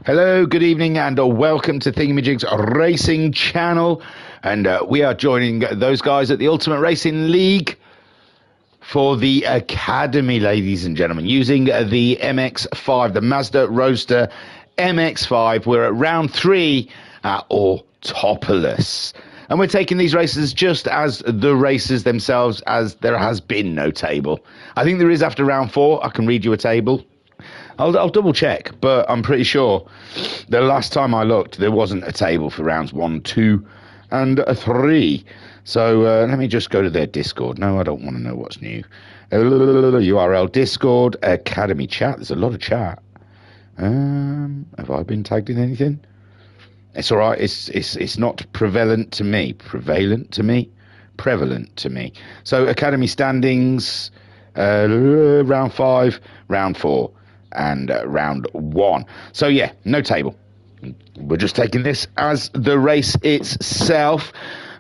Hello, good evening, and welcome to Thingamajig's Racing Channel. And we are joining those guys at the Ultimate Racing League for the Academy, ladies and gentlemen, using the MX-5, the Mazda Roadster MX-5. We're at round 3 at Autopolis. And we're taking these races just as the races themselves, as there has been no table. I think there is after round 4. I can read you a table. I'll double check, but I'm pretty sure the last time I looked, there wasn't a table for rounds 1, 2, and 3. So let me just go to their Discord. No, I don't want to know what's new. URL Discord Academy chat. There's a lot of chat. Have I been tagged in anything? It's all right. It's not prevalent to me. Prevalent to me. Prevalent to me. So Academy standings. Round 5, round 4. And round 1. So yeah, no table. We're just taking this as the race itself.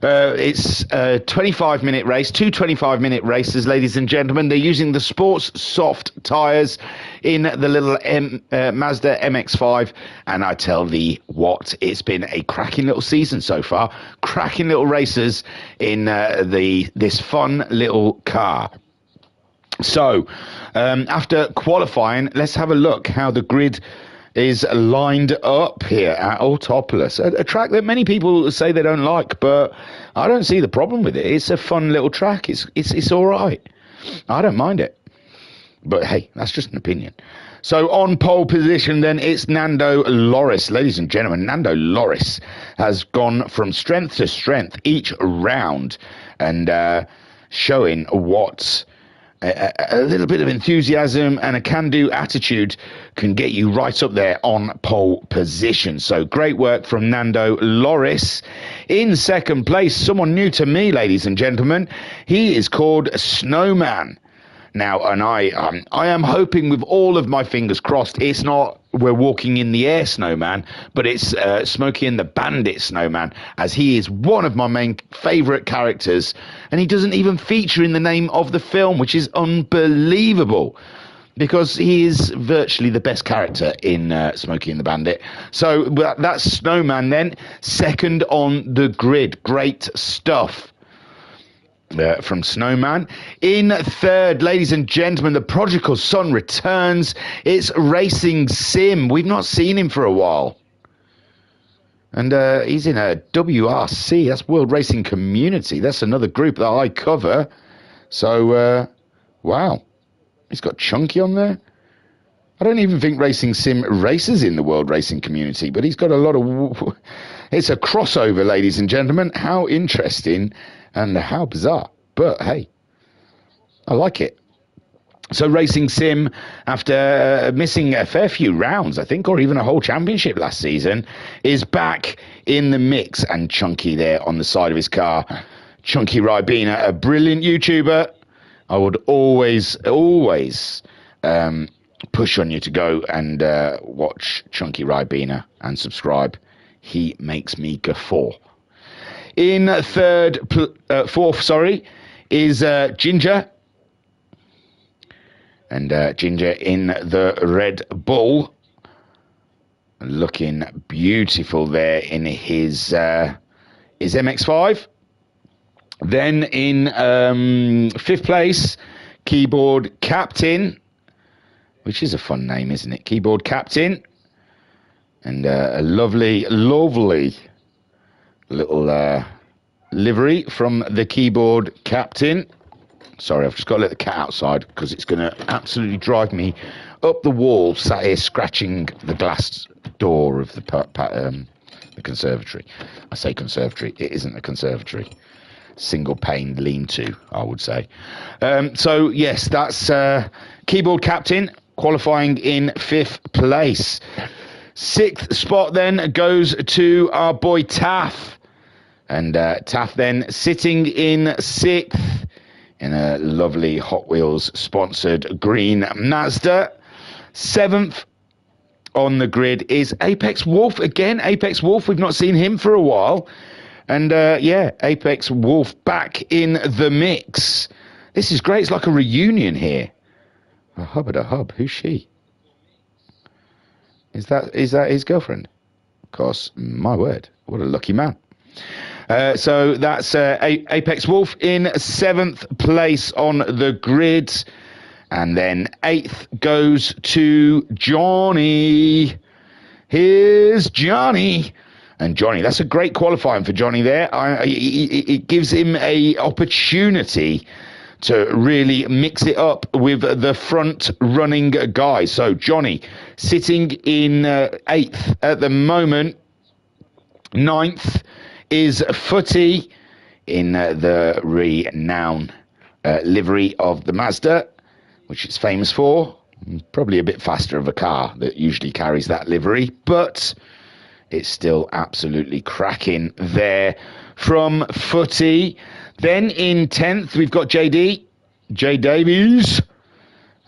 It's a 25-minute race, 2 25-minute races, ladies and gentlemen. They're using the Sports Soft tyres in the little Mazda MX-5. And I tell thee what, it's been a cracking little season so far. Cracking little races in this fun little car. So, after qualifying, let's have a look how the grid is lined up here at Autopolis. A track that many people say they don't like, but I don't see the problem with it. It's a fun little track. It's all right. I don't mind it. But hey, that's just an opinion. So on pole position then, it's Nando Loris. Ladies and gentlemen, Nando Loris has gone from strength to strength each round and showing what a little bit of enthusiasm and a can-do attitude can get you right up there on pole position. So great work from Nando Loris. In second place, someone new to me, ladies and gentlemen. He is called Snowman. Now, and I am hoping with all of my fingers crossed, it's not We're Walking in the Air Snowman, but it's Smokey and the Bandit Snowman, as he is one of my main favourite characters, and he doesn't even feature in the name of the film, which is unbelievable, because he is virtually the best character in Smokey and the Bandit. So that's Snowman then, second on the grid. Great stuff. From Snowman. In third, ladies and gentlemen, the prodigal son returns. It's Racing Sim. We've not seen him for a while. And he's in a WRC. That's World Racing Community. That's another group that I cover. So, wow. He's got Chunky on there. I don't even think Racing Sim races in the World Racing Community, but he's got a lot of... It's a crossover, ladies and gentlemen. How interesting and how bizarre. But, hey, I like it. So Racing Sim, after missing a fair few rounds, I think, or even a whole championship last season, is back in the mix. And Chunky there on the side of his car. Chunky Ribena, a brilliant YouTuber. I would always push on you to go and watch Chunky Ribena and subscribe. He makes me guffaw. In fourth, is Ginger. And Ginger in the Red Bull. Looking beautiful there in his MX-5. Then in fifth place, Keyboard Captain. Which is a fun name, isn't it? Keyboard Captain. And a lovely little livery from the Keyboard Captain. Sorry, I've just got to let the cat outside because it's going to absolutely drive me up the wall, sat here scratching the glass door of the conservatory. I say conservatory, it isn't a conservatory. Single-pane lean-to, I would say. So, yes, that's Keyboard Captain qualifying in fifth place. Sixth spot then goes to our boy Taff. And Taff then sitting in sixth in a lovely Hot Wheels sponsored green Mazda. Seventh on the grid is Apex Wolf. Again, Apex Wolf, we've not seen him for a while. And yeah, Apex Wolf back in the mix. This is great. It's like a reunion here. A hub at a hub. Who's she? Is that his girlfriend? Of course, my word, what a lucky man. So that's Apex Wolf in 7th place on the grid. And then 8th goes to Johnny. Here's Johnny. And Johnny, that's a great qualifying for Johnny there. It gives him a opportunity to really mix it up with the front running guys. So Johnny sitting in 8th at the moment. 9th is Footy in the renowned livery of the Mazda, which it's famous for. Probably a bit faster of a car that usually carries that livery, but it's still absolutely cracking there from Footy. Then in 10th, we've got J Davies.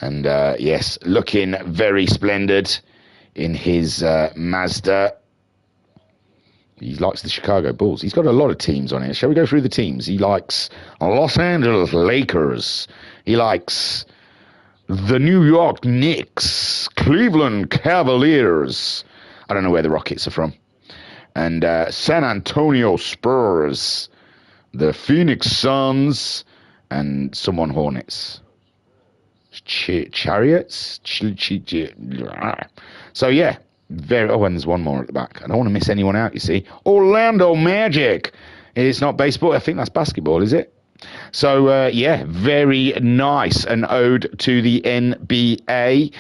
And yes, looking very splendid in his Mazda. He likes the Chicago Bulls. He's got a lot of teams on here. Shall we go through the teams? He likes Los Angeles Lakers. He likes the New York Knicks, Cleveland Cavaliers. I don't know where the Rockets are from. And San Antonio Spurs, the Phoenix Suns, and someone Hornets. Chariots? So, yeah. And there's one more at the back. I don't want to miss anyone out, you see. Orlando Magic. It's not baseball. I think that's basketball, is it? So, yeah, very nice. An ode to the NBA.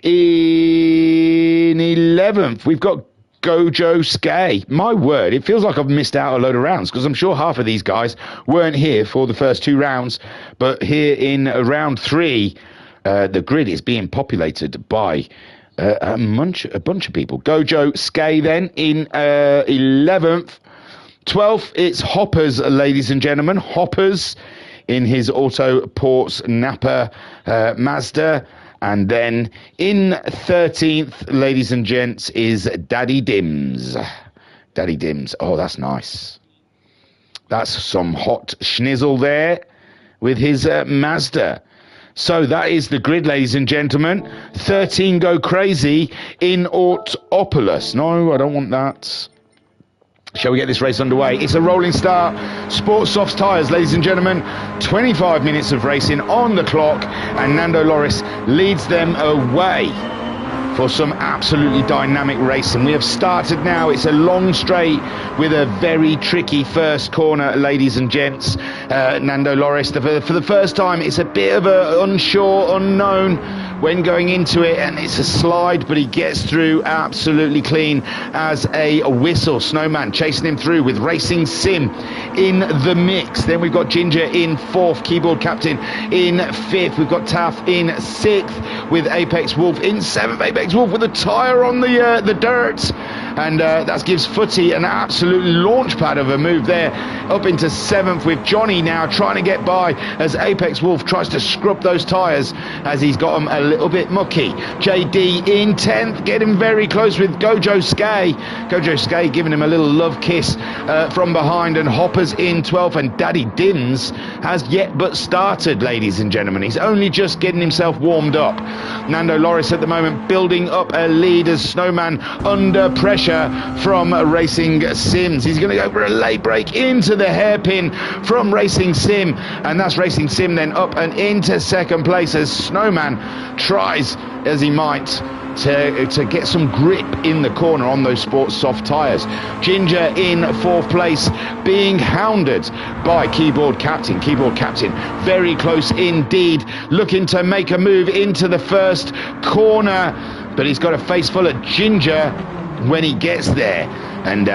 In 11th, we've got Gojo Skye. My word, it feels like I've missed out a load of rounds because I'm sure half of these guys weren't here for the first 2 rounds. But here in round 3, the grid is being populated by a bunch of people. Gojo Skye then in 11th. 12th, it's Hoppers, ladies and gentlemen. Hoppers in his Auto Ports Napa Mazda. And then in 13th, ladies and gents, is Daddy Dims. Daddy Dims. Oh, that's nice. That's some hot schnizzle there with his Mazda. So that is the grid, ladies and gentlemen. 13 go crazy in Autopolis. No, I don't want that. Shall we get this race underway? It's a rolling start. Sport Softs tyres, ladies and gentlemen. 25 minutes of racing on the clock, and Nando Loris leads them away for some absolutely dynamic racing. We have started now. It's a long straight with a very tricky first corner, ladies and gents. Nando Loris, for the first time, it's a bit of a unsure, unknown when going into it, and it's a slide, but he gets through absolutely clean as a whistle. Snowman chasing him through with Racing Sim in the mix. Then we've got Ginger in 4th, Keyboard Captain in 5th. We've got Taff in 6th with Apex Wolf in 7th. Apex Wolf with a tyre on the dirt, and that gives Footy an absolute launch pad of a move there up into 7th, with Johnny now trying to get by as Apex Wolf tries to scrub those tyres as he's got them a little bit mucky. JD in 10th, getting very close with Gojo Skye. Gojo Skye giving him a little love kiss from behind, and Hoppers in 12th, and Daddy Dims has yet but started, ladies and gentlemen. He's only just getting himself warmed up. Nando Loris at the moment building up a lead as Snowman under pressure from Racing Sims. He's going to go for a late break into the hairpin from Racing Sim, and that's Racing Sim then up and into 2nd place as Snowman tries as he might to get some grip in the corner on those Sport Soft tyres. Ginger in 4th place, being hounded by Keyboard Captain. Keyboard Captain very close indeed, looking to make a move into the first corner, but he's got a face full of Ginger when he gets there. And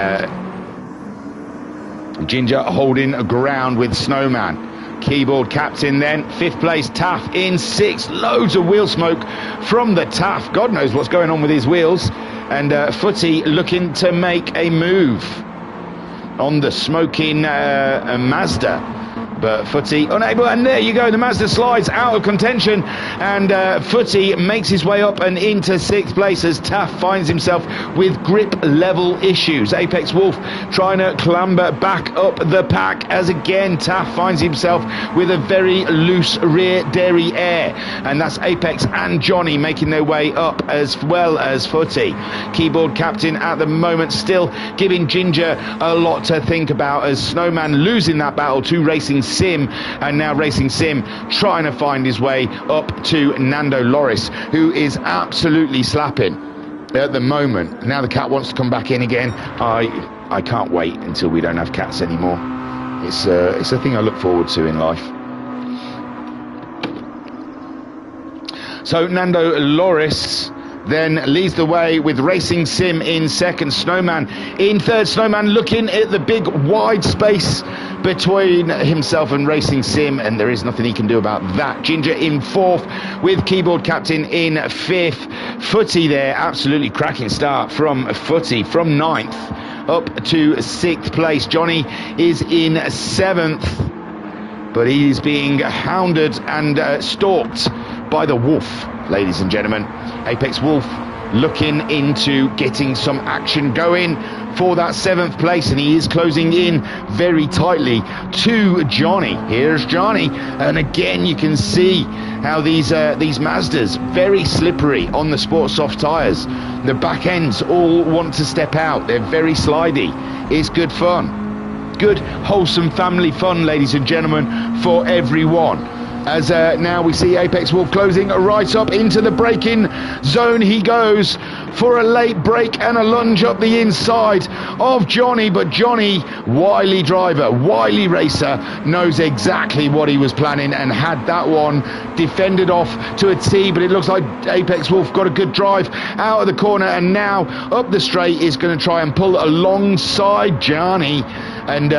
Ginger holding ground with Snowman. Keyboard Captain then 5th place, Taff in 6th. Loads of wheel smoke from the Taff. God knows what's going on with his wheels. And Footy looking to make a move on the smoking Mazda. but Footy unable, and there you go, the Mazda slides out of contention, and Footy makes his way up and into 6th place as Taff finds himself with grip level issues. Apex Wolf trying to clamber back up the pack as again Taff finds himself with a very loose rear derriere, and that's Apex and Johnny making their way up as well as Footy. Keyboard Captain at the moment still giving Ginger a lot to think about as Snowman losing that battle to Racing Sim, and now Racing Sim trying to find his way up to Nando Loris, who is absolutely slapping at the moment. Now the cat wants to come back in again. I can't wait until we don't have cats anymore. It's a thing I look forward to in life. So Nando Loris then leads the way with Racing Sim in 2nd, Snowman in 3rd. Snowman looking at the big wide space between himself and Racing Sim, and there is nothing he can do about that. Ginger in 4th with Keyboard Captain in 5th. Footy there, absolutely cracking start from Footy from 9th up to 6th place. Johnny is in 7th, but he's being hounded and stalked by the Wolf, ladies and gentlemen. Apex Wolf looking into getting some action going for that 7th place, and he is closing in very tightly to Johnny. Here's Johnny, and again you can see how these Mazdas very slippery on the Sport Soft tyres. The back ends all want to step out. They're very slidey. It's good fun, good wholesome family fun, ladies and gentlemen, for everyone. As now we see Apex Wolf closing right up into the braking zone. He goes for a late break and a lunge up the inside of Johnny, but Johnny, wily driver, wily racer, knows exactly what he was planning and had that one defended off to a T. But it looks like Apex Wolf got a good drive out of the corner, and now up the straight is going to try and pull alongside Johnny and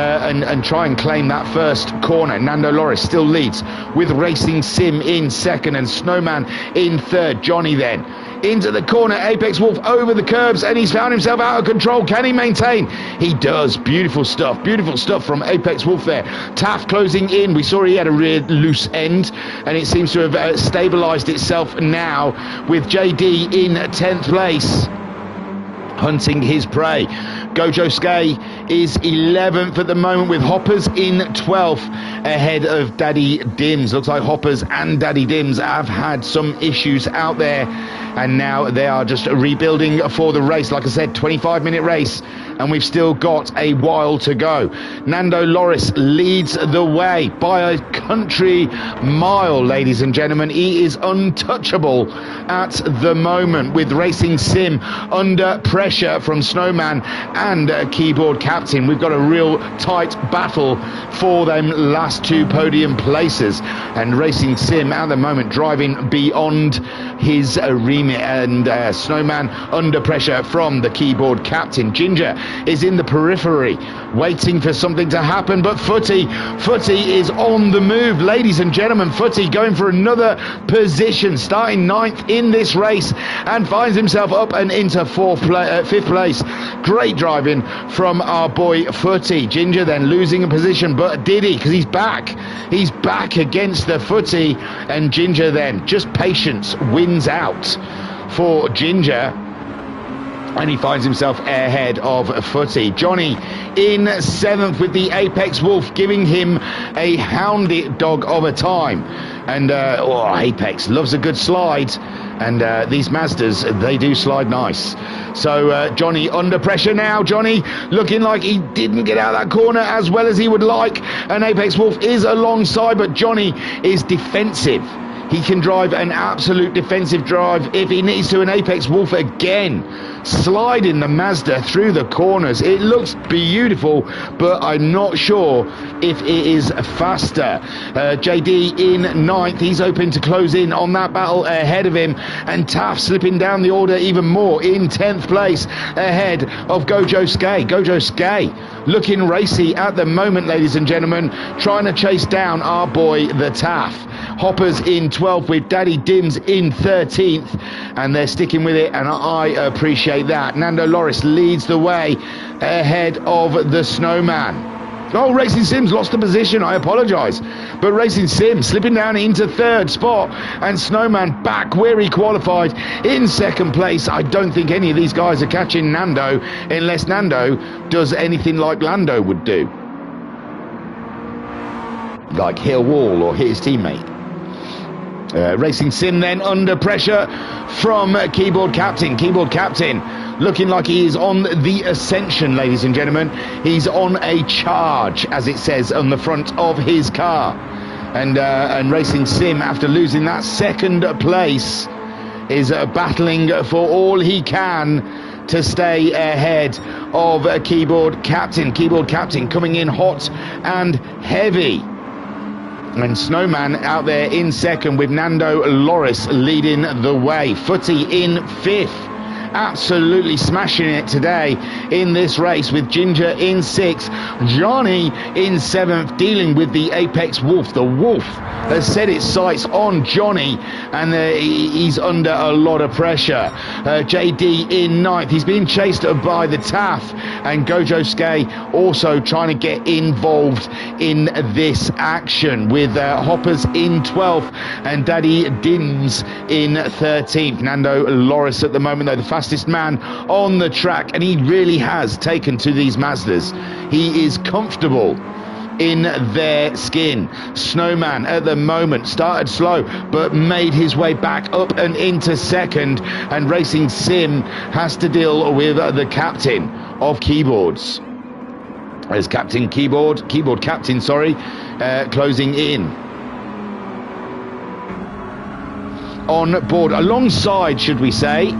try and claim that first corner. Nando Loris still leads with Racing Sim in 2nd and Snowman in 3rd. Johnny then into the corner, Apex Wolf over the curbs, and he's found himself out of control. Can he maintain? He does. Beautiful stuff from Apex Wolf there. Taff closing in. We saw he had a rear loose end, and it seems to have stabilised itself now with JD in 10th place, hunting his prey. Gojo Skay is 11th at the moment with Hoppers in 12th ahead of Daddy Dims. Looks like Hoppers and Daddy Dims have had some issues out there, and now they are just rebuilding for the race. Like I said, 25-minute race, and we've still got a while to go. Nando Loris leads the way by a country mile, ladies and gentlemen. He is untouchable at the moment with Racing Sim under pressure from Snowman and Keyboard Captain. We've got a real tight battle for them last 2 podium places, and Racing Sim at the moment driving beyond his remit, and Snowman under pressure from the Keyboard Captain. Ginger is in the periphery waiting for something to happen, but Footy is on the move, ladies and gentlemen. Footy going for another position, starting 9th in this race, and finds himself up and into 5th place. Great driving from our boy Footy. Ginger then losing a position, but did he? Because he's back against the Footy, and Ginger then just patience wins out for Ginger, and he finds himself ahead of Footy. Johnny in 7th with the Apex Wolf giving him a hounded dog of a time, and Apex loves a good slide, and these Mazdas, they do slide nice. So Johnny under pressure now. Johnny looking like he didn't get out of that corner as well as he would like, and Apex Wolf is alongside, but Johnny is defensive. He can drive an absolute defensive drive if he needs to, and Apex Wolf again sliding the Mazda through the corners. It looks beautiful, but I'm not sure if it is faster. JD in 9th. He's open to close in on that battle ahead of him, and Taff slipping down the order even more in 10th place ahead of Gojo Skay. Gojo Skay looking racy at the moment, ladies and gentlemen, trying to chase down our boy the Taff. Hoppers in 12th with Daddy Dims in 13th, and they're sticking with it, and I appreciate that. Nando Loris leads the way ahead of the Snowman. Oh, Racing Sim's lost the position. I apologise. But Racing Sim slipping down into third spot. And Snowman back where he qualified in second place. I don't think any of these guys are catching Nando unless Nando does anything like Lando would do. Like hit a wall or hit his teammate. Racing Sim then under pressure from Keyboard Captain. Keyboard Captain looking like he is on the ascension, ladies and gentlemen. He's on a charge, as it says on the front of his car. And Racing Sim, after losing that second place, is battling for all he can to stay ahead of Keyboard Captain. Keyboard Captain coming in hot and heavy. And Snowman out there in second with Nando Loris leading the way. Footy in fifth. Absolutely smashing it today in this race with Ginger in sixth. Johnny in seventh, dealing with the Apex Wolf. The Wolf has set its sights on Johnny, and he's under a lot of pressure. JD in ninth. He's being chased by the TAF, and Gojo Skye also trying to get involved in this action with Hoppers in 12th and Daddy Dims in 13th. Nando Loris at the moment, though, the fastest man on the track, and he really has taken to these Mazdas. He is comfortable in their skin. Snowman at the moment started slow but made his way back up and into second, and Racing Sim has to deal with the captain of Keyboards as Keyboard Captain, closing in on board alongside, should we say,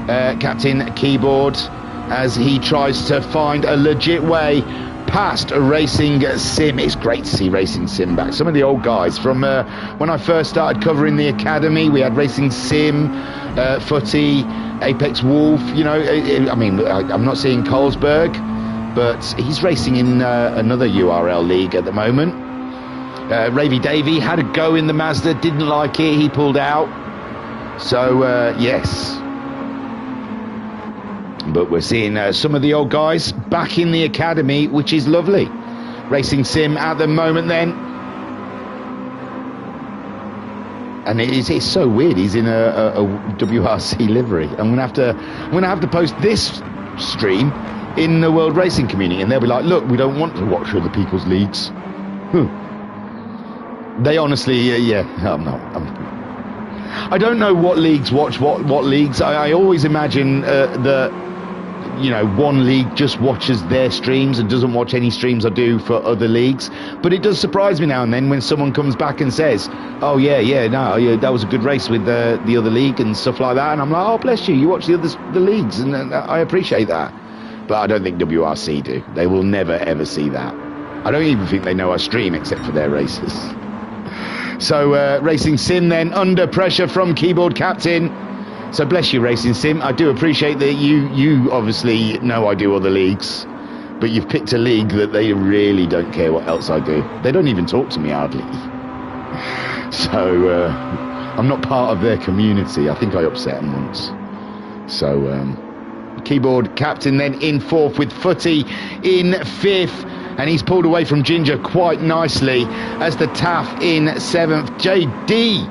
Captain Keyboard, as he tries to find a legit way past Racing Sim. It's great to see Racing Sim back. Some of the old guys from when I first started covering the academy, we had Racing Sim, Footy, Apex Wolf. You know, I mean, I'm not seeing Carlsberg, but he's racing in another URL league at the moment. Ravy Davey had a go in the Mazda, didn't like it, he pulled out. So yes, but we're seeing some of the old guys back in the academy, which is lovely. Racing Sim at the moment then, and it's so weird. He's in a WRC livery. I'm gonna have to post this stream in the World Racing community, and they'll be like, "Look, we don't want to watch other people's leagues." They honestly, yeah. I don't know what leagues watch what leagues. I always imagine that, you know, one league just watches their streams and doesn't watch any streams I do for other leagues. But it does surprise me now and then when someone comes back and says, "Oh yeah, that was a good race with the other league and stuff like that." And I'm like, "Oh, bless you, you watch the leagues," and I appreciate that. But I don't think WRC do. They will never ever see that. I don't even think they know I stream except for their races. So Racing Sim then under pressure from Keyboard Captain. So bless you, Racing Sim. I do appreciate that you obviously know I do other leagues, but you've picked a league that they really don't care what else I do. They don't even talk to me hardly. So I'm not part of their community. I think I upset them once. So Keyboard Captain then in fourth with Footy in fifth. And he's pulled away from Ginger quite nicely as the TAF in seventh. JD,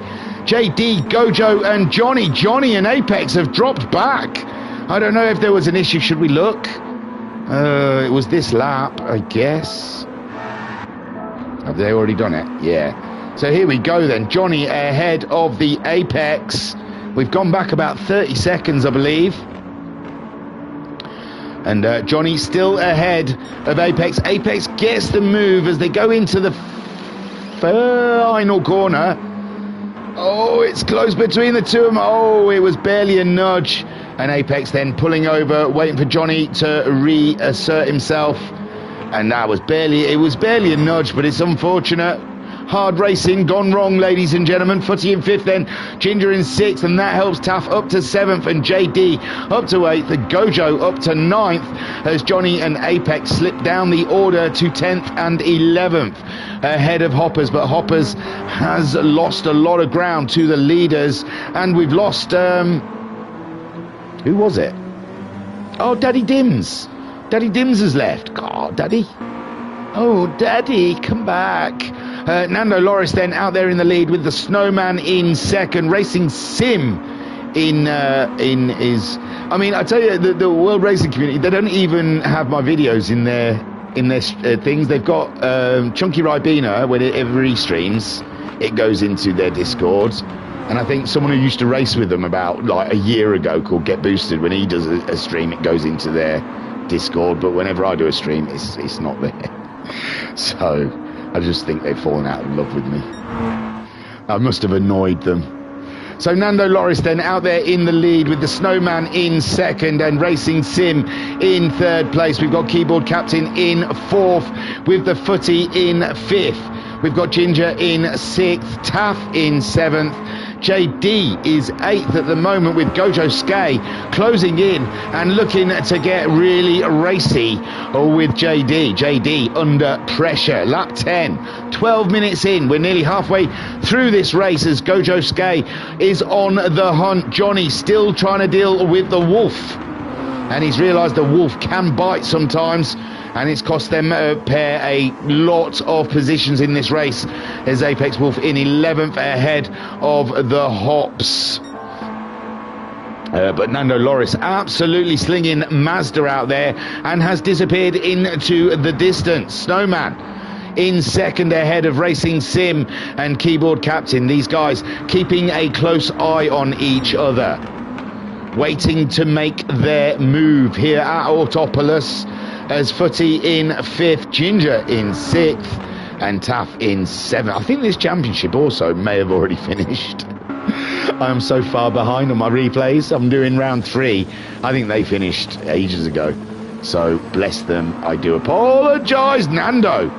Gojo and Johnny and Apex have dropped back. I don't know if there was an issue. Should we look? It was this lap, I guess. Have they already done it? Yeah. So here we go then. Johnny ahead of the Apex. We've gone back about 30 seconds, I believe. And Johnny still ahead of Apex. Apex gets the move as they go into the final corner. Oh, it's close between the two of them. Oh, it was barely a nudge. And Apex then pulling over, waiting for Johnny to reassert himself. And it was barely a nudge, but it's unfortunate. Hard racing gone wrong, ladies and gentlemen. Footy in fifth then, Ginger in sixth, and that helps TAF up to seventh, and JD up to eighth, and Gojo up to ninth, as Johnny and Apex slip down the order to 10th and 11th, ahead of Hoppers. But Hoppers has lost a lot of ground to the leaders, and we've lost, who was it? Oh, Daddy Dims. Daddy Dims has left. God, Daddy. Oh, Daddy, come back. Nando Loris then out there in the lead with the Snowman in second. Racing Sim in his... I mean, I tell you, the World Racing community, they don't even have my videos in their things. They've got Chunky Ribena, whenever he streams, it goes into their Discord. And I think someone who used to race with them about like a year ago called Get Boosted, when he does a stream, it goes into their Discord. But whenever I do a stream, it's not there. So I just think they've fallen out of love with me. I must have annoyed them. So Nando Loris then out there in the lead with the Snowman in second and Racing Sim in third place. We've got Keyboard Captain in fourth with the Footy in fifth. We've got Ginger in sixth, Taff in seventh. JD is eighth at the moment with Gojo Skye closing in and looking to get really racy with JD. JD under pressure. Lap 10, 12 minutes in. We're nearly halfway through this race as Gojo Skye is on the hunt. Johnny still trying to deal with the Wolf. And he's realised the Wolf can bite sometimes. And it's cost them pair a lot of positions in this race as Apex Wolf in 11th ahead of the Hops. But Nando Loris absolutely slinging Mazda out there and has disappeared into the distance. Snowman in second ahead of Racing Sim and Keyboard Captain. These guys keeping a close eye on each other, waiting to make their move here at Autopolis. As Footy in fifth, Ginger in sixth, and Taff in seventh. I think this championship also may have already finished. I am so far behind on my replays. I'm doing round 3. I think they finished ages ago. So bless them. I do apologise. Nando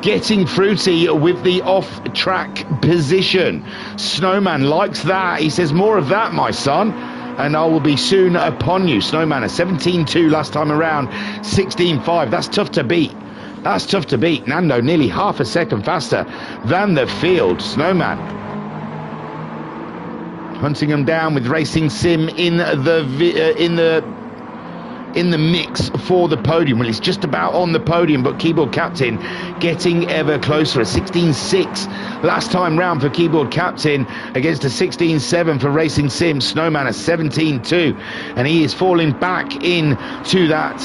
getting fruity with the off-track position. Snowman likes that. He says, more of that, my son. And I will be soon upon you. Snowman, a 17.2 last time around, 16.5. That's tough to beat. That's tough to beat. Nando nearly half a second faster than the field. Snowman hunting him down with Racing Sim in the mix for the podium. Well, it's just about on the podium, but Keyboard Captain getting ever closer. A 16.6 last time round for Keyboard Captain against a 16.7 for Racing Sim. Snowman a 17.2, and he is falling back into that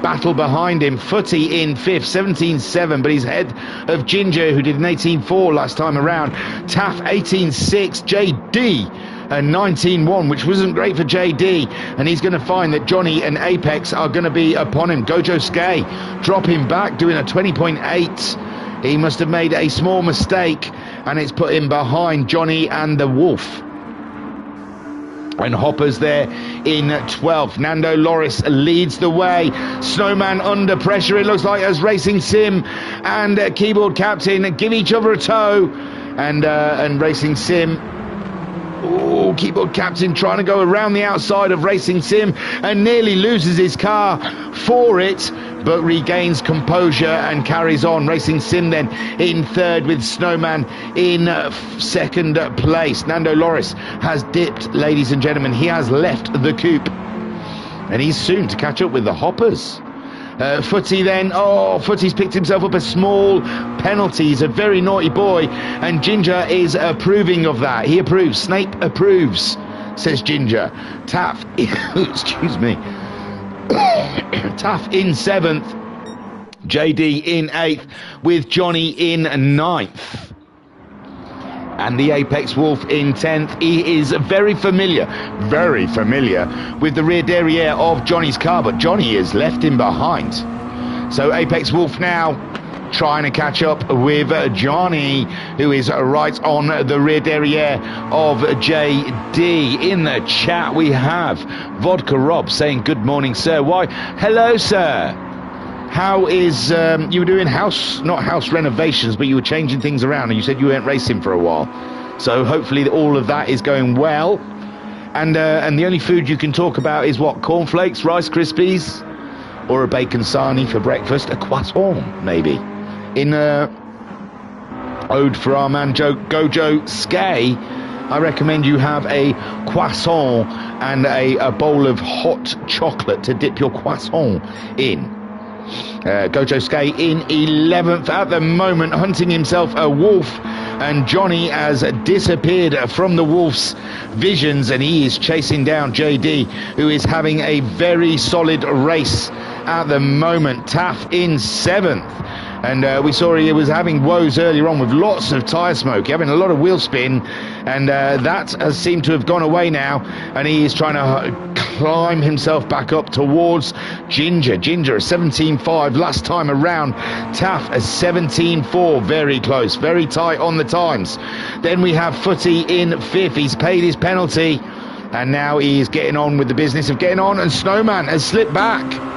battle behind him. Footy in fifth, 17.7, but he's ahead of Ginger, who did an 18.4 last time around. Taff 18.6, JD a 19.1, which wasn't great for JD, and he's going to find that Johnny and Apex are going to be upon him. Gojo Skye dropping back, doing a 20.8. He must have made a small mistake, and it's put him behind Johnny and the Wolf. And Hopper's there in 12th. Nando Loris leads the way. Snowman under pressure, it looks like, as Racing Sim and Keyboard Captain give each other a toe. And Racing Sim... Oh, Keyboard Captain trying to go around the outside of Racing Sim and nearly loses his car for it, but regains composure and carries on. Racing Sim then in third with Snowman in second place. Nando Loris has dipped, ladies and gentlemen. He has left the coupe, and he's soon to catch up with the Hoppers. Footy then, Footy's picked himself up a small penalty. He's a very naughty boy, and Ginger is approving of that. He approves. Snape approves, says Ginger. Taff, excuse me. Taff in 7th, JD in 8th, with Johnny in 9th. And the Apex Wolf in 10th. He is very familiar with the rear derriere of Johnny's car, but Johnny has left him behind. So Apex Wolf now trying to catch up with Johnny, who is right on the rear derriere of JD. In the chat we have Vodka Rob saying, good morning, sir. Why, hello, sir. How is, you were doing not house renovations, but you were changing things around, and you said you weren't racing for a while. So hopefully all of that is going well. And the only food you can talk about is what? Cornflakes, Rice Krispies, or a bacon sarnie for breakfast? A croissant, maybe. In Ode for our man Gojo Skye, I recommend you have a croissant and a bowl of hot chocolate to dip your croissant in. Gojo Skate in 11th at the moment, hunting himself a wolf, and Johnny has disappeared from the wolf's visions, and he is chasing down JD, who is having a very solid race at the moment. Taff in 7th. And we saw he was having woes earlier on with lots of tyre smoke, having a lot of wheel spin, and that has seemed to have gone away now, and he is trying to climb himself back up towards Ginger. Ginger a 17.5 last time around. Taff a 17.4, very close, very tight on the times. Then we have Footy in 5th. He's paid his penalty, and now he's getting on with the business of getting on, and Snowman has slipped back.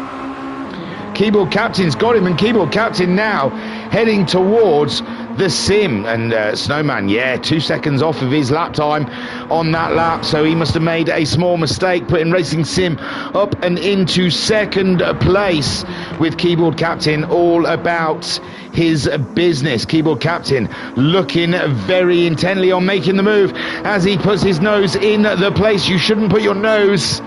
Keyboard Captain's got him, and Keyboard Captain now heading towards the sim, and Snowman, yeah, 2 seconds off of his lap time on that lap, so he must have made a small mistake, putting Racing Sim up and into 2nd place, with Keyboard Captain all about his business. Keyboard Captain looking very intently on making the move as he puts his nose in the place you shouldn't put your nose.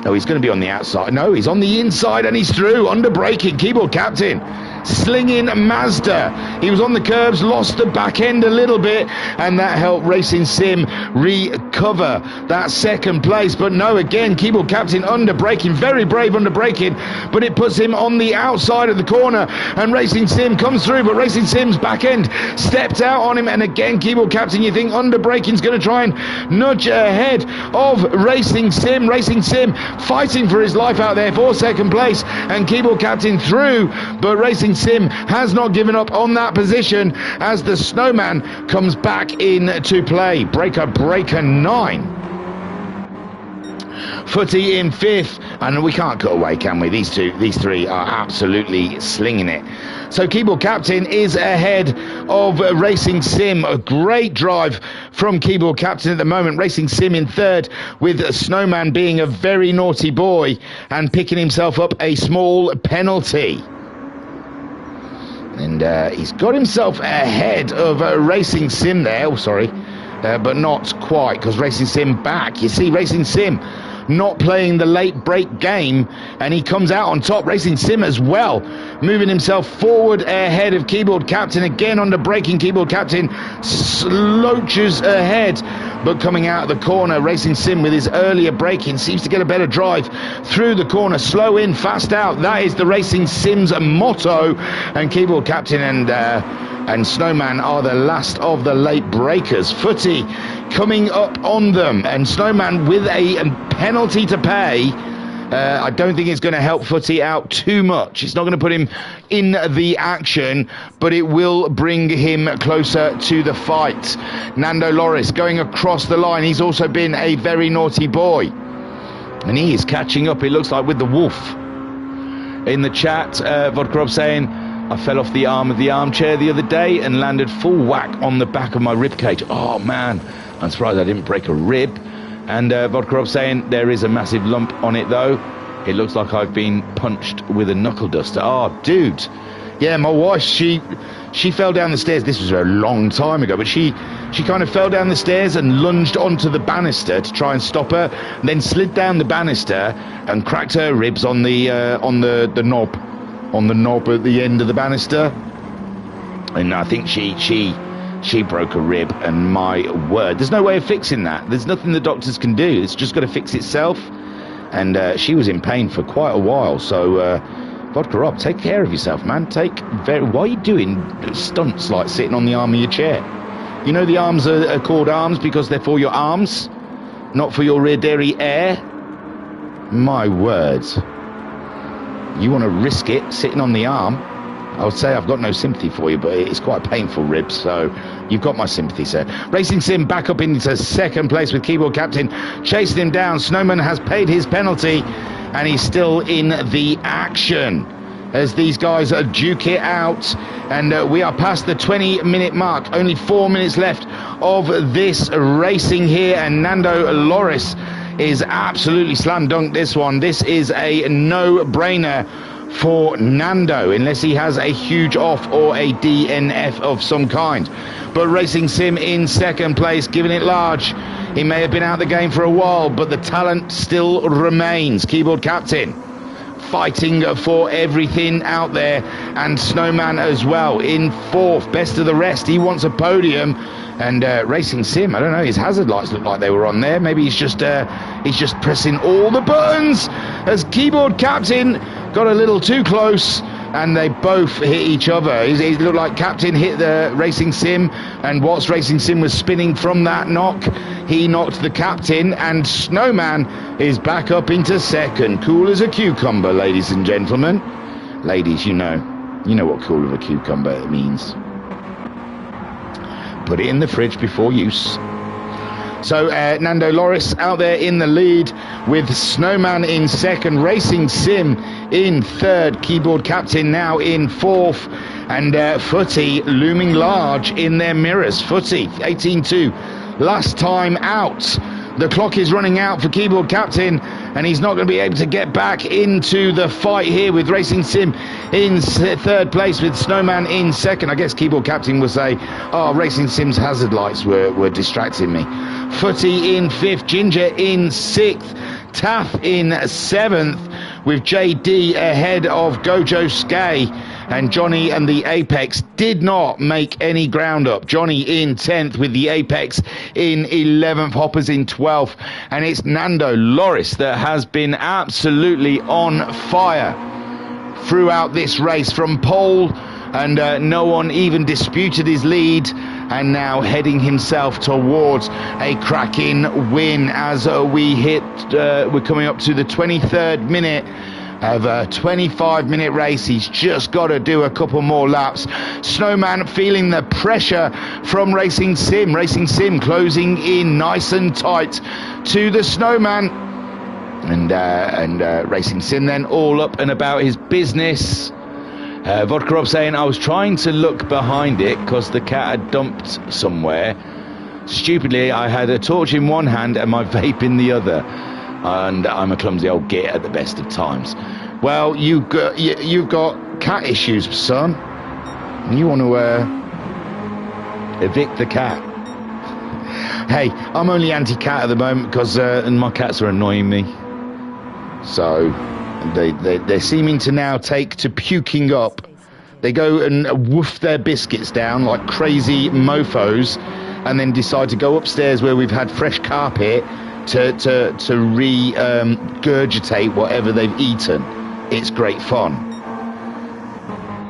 No, he's going to be on the outside. No, he's on the inside, and he's through. Under braking, Keyboard Captain slinging Mazda. He was on the curbs, lost the back end a little bit, and that helped Racing Sim recover that 2nd place. But no, again, Keyboard Captain under braking, very brave under braking, but it puts him on the outside of the corner, and Racing Sim comes through, but Racing Sim's back end stepped out on him, and again, Keyboard Captain, you think under braking's going to try and nudge ahead of Racing Sim. Racing Sim fighting for his life out there for 2nd place, and Keyboard Captain through, but Racing Sim has not given up on that position as the Snowman comes back into play. Breaker 9. Footy in 5th, and we can't cut away, can we? These three are absolutely slinging it. So Keyboard Captain is ahead of Racing Sim. A great drive from Keyboard Captain at the moment. Racing Sim in 3rd, with Snowman being a very naughty boy and picking himself up a small penalty. And he's got himself ahead of Racing Sim there. Oh, sorry. But not quite, because Racing Sim back. You see, Racing Sim not playing the late break game, and he comes out on top. Racing Sim as well, moving himself forward ahead of Keyboard Captain. Again under braking, Keyboard Captain slouches ahead, but coming out of the corner, Racing Sim with his earlier braking seems to get a better drive through the corner. Slow in, fast out. That is the Racing Sim's motto, and Keyboard Captain and Snowman are the last of the late breakers. Footy coming up on them, and Snowman with a penalty to pay. I don't think it's going to help Footy out too much. It's not going to put him in the action, but it will bring him closer to the fight. Nando Loris going across the line. He's also been a very naughty boy, and he is catching up, it looks like, with the wolf. In the chat, Vodkorov saying, I fell off the arm of the armchair the other day and landed full whack on the back of my rib cage. Oh man, I'm surprised I didn't break a rib. And Vodkorov saying, there is a massive lump on it though. It looks like I've been punched with a knuckle duster. Oh dude, yeah, my wife, she fell down the stairs. This was a long time ago, but she kind of fell down the stairs and lunged onto the banister to try and stop her, and then slid down the banister and cracked her ribs on the knob at the end of the banister. And I think she broke a rib, and my word, there's no way of fixing that. There's nothing the doctors can do. It's just got to fix itself. And she was in pain for quite a while. So Vodka Rob, take care of yourself, man. Why are you doing stunts like sitting on the arm of your chair? You know the arms are called arms because they're for your arms, not for your rear derriere. My words. You want to risk it sitting on the arm? I would say I've got no sympathy for you, but it's quite painful ribs, so you've got my sympathy, sir. Racing Sim back up into 2nd place with Keyboard Captain chasing him down. Snowman has paid his penalty, and he's still in the action as these guys duke it out. And we are past the 20-minute mark. Only 4 minutes left of this racing here, and Nando Loris is absolutely slam dunked this one. This is a no-brainer for Nando, unless he has a huge off or a DNF of some kind. But Racing Sim in 2nd place, giving it large. He may have been out of the game for a while, but the talent still remains. Keyboard Captain fighting for everything out there, and Snowman as well in fourth, best of the rest. He wants a podium. And Racing Sim, I don't know, his hazard lights look like they were on there. Maybe he's just pressing all the buttons as keyboard captain got a little too close, and they both hit each other. It looked like Captain hit the Racing Sim, and whilst Racing Sim was spinning from that knock, he knocked the Captain, and Snowman is back up into second. Cool as a cucumber, ladies and gentlemen. Ladies, you know what cool of a cucumber means. Put it in the fridge before use. So Nando Loris out there in the lead with Snowman in second, Racing Sim in third, Keyboard Captain now in fourth, and Footy looming large in their mirrors. Footy 18-2 last time out. The clock is running out for Keyboard Captain, and he's not going to be able to get back into the fight here with Racing Sim in third place with Snowman in second. I guess Keyboard Captain will say, oh, Racing Sim's hazard lights were distracting me. Footy in fifth, Ginger in sixth, Taff in seventh, with JD ahead of Gojo Skye. And Johnny and the Apex did not make any ground up. Johnny in 10th with the Apex in 11th, Hoppers in 12th. And it's Nando Loris that has been absolutely on fire throughout this race from pole, and no one even disputed his lead, and now heading himself towards a cracking win as we're coming up to the 23rd minute of a 25-minute race. He's just got to do a couple more laps. Snowman feeling the pressure from Racing Sim. Racing Sim closing in nice and tight to the Snowman. And Racing Sim then all up and about his business. Vodka Rob saying, I was trying to look behind it because the cat had dumped somewhere. Stupidly, I had a torch in one hand and my vape in the other. And I'm a clumsy old git at the best of times. Well, you've got cat issues, son. And you want to evict the cat. Hey, I'm only anti-cat at the moment because my cats are annoying me. So they're seeming to now take to puking up. They go and woof their biscuits down like crazy mofos, and then decide to go upstairs where we've had fresh carpet to regurgitate whatever they've eaten. It's great fun.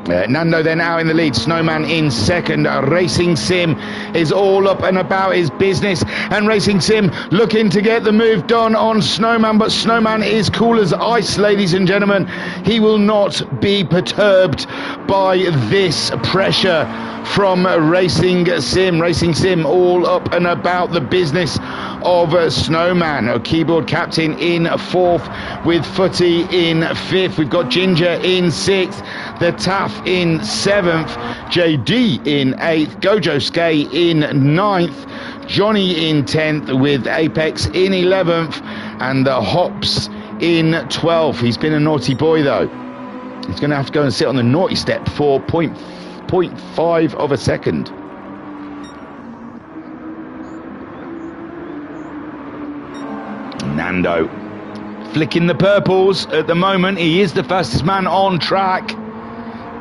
Nando then out in the lead, Snowman in second. Racing Sim is all up and about his business, and Racing Sim looking to get the move done on Snowman, but Snowman is cool as ice, ladies and gentlemen. He will not be perturbed by this pressure from Racing Sim. Racing Sim all up and about the business of Snowman. A Keyboard Captain in fourth with Footy in fifth. We've got Ginger in sixth, the Taff in seventh, JD in eighth, Gojo Skye in ninth, Johnny in 10th with Apex in 11th, and the Hops in 12th. He's been a naughty boy though. He's going to have to go and sit on the naughty step for 0.5 of a second. Nando flicking the purples at the moment. He is the fastest man on track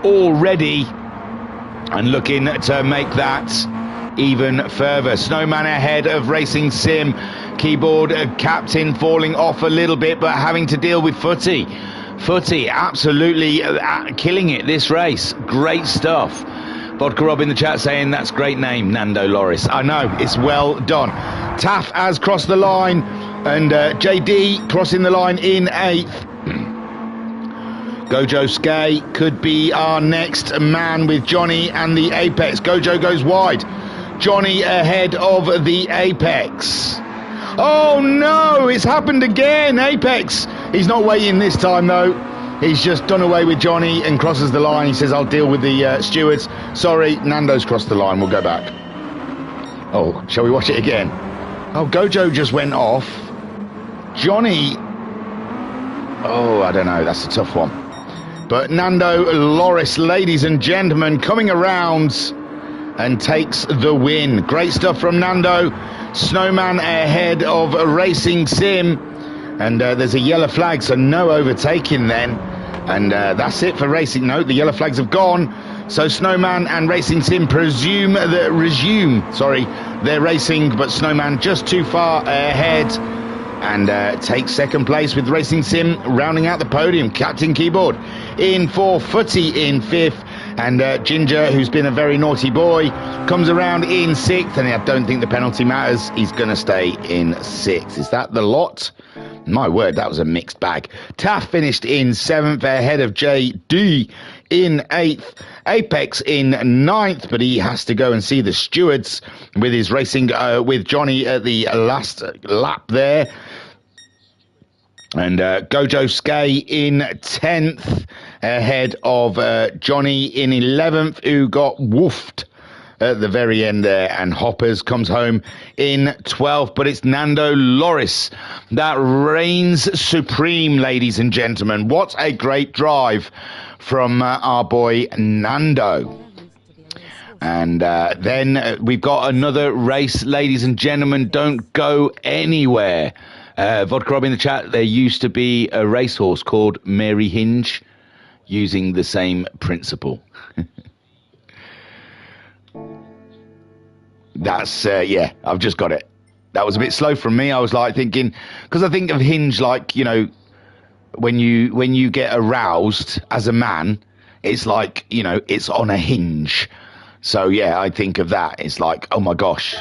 already, and looking to make that even further. Snowman ahead of Racing Sim. Keyboard Captain falling off a little bit, but having to deal with Footy. Footy absolutely killing it this race. Great stuff. Vodka Rob in the chat saying that's great name, Nando Loris. I know, it's well done. Taff has crossed the line, and JD crossing the line in 8th. Gojo Skye could be our next man with Johnny and the Apex. Gojo goes wide. Johnny ahead of the Apex. Oh no, it's happened again. Apex, he's not waiting this time though. He's just done away with Johnny and crosses the line. He says, I'll deal with the stewards. Sorry, Nando's crossed the line. We'll go back. Oh, shall we watch it again? Oh, Gojo just went off. Johnny. Oh, I don't know. That's a tough one. But Nando Loris, ladies and gentlemen, coming around and takes the win. Great stuff from Nando. Snowman ahead of Racing Sim. And there's a yellow flag, so no overtaking then. And that's it for Racing. No, the yellow flags have gone. So Snowman and Racing Sim resume their racing, but Snowman just too far ahead. And takes second place with Racing Sim rounding out the podium. Captain Keyboard in fourth, Footy in fifth, and Ginger, who's been a very naughty boy, comes around in sixth, and I don't think the penalty matters. He's going to stay in sixth. Is that the lot? My word, that was a mixed bag. Taff finished in seventh ahead of JD in eighth. Apex in ninth, but he has to go and see the stewards with his racing with Johnny at the last lap there. And Gojo Skay in 10th ahead of Johnny in 11th, who got woofed at the very end there. And Hoppers comes home in 12th, but it's Nando Loris that reigns supreme, ladies and gentlemen. What a great drive from our boy Nando. And then we've got another race, ladies and gentlemen. Don't go anywhere. Vodka Rob in the chat, there used to be a racehorse called Mary Hinge using the same principle. That's, yeah, I've just got it. That was a bit slow from me. I was like thinking, because I think of Hinge like, you know, when you get aroused as a man, it's like, you know, it's on a hinge. So, yeah, I think of that. It's like, oh, my gosh.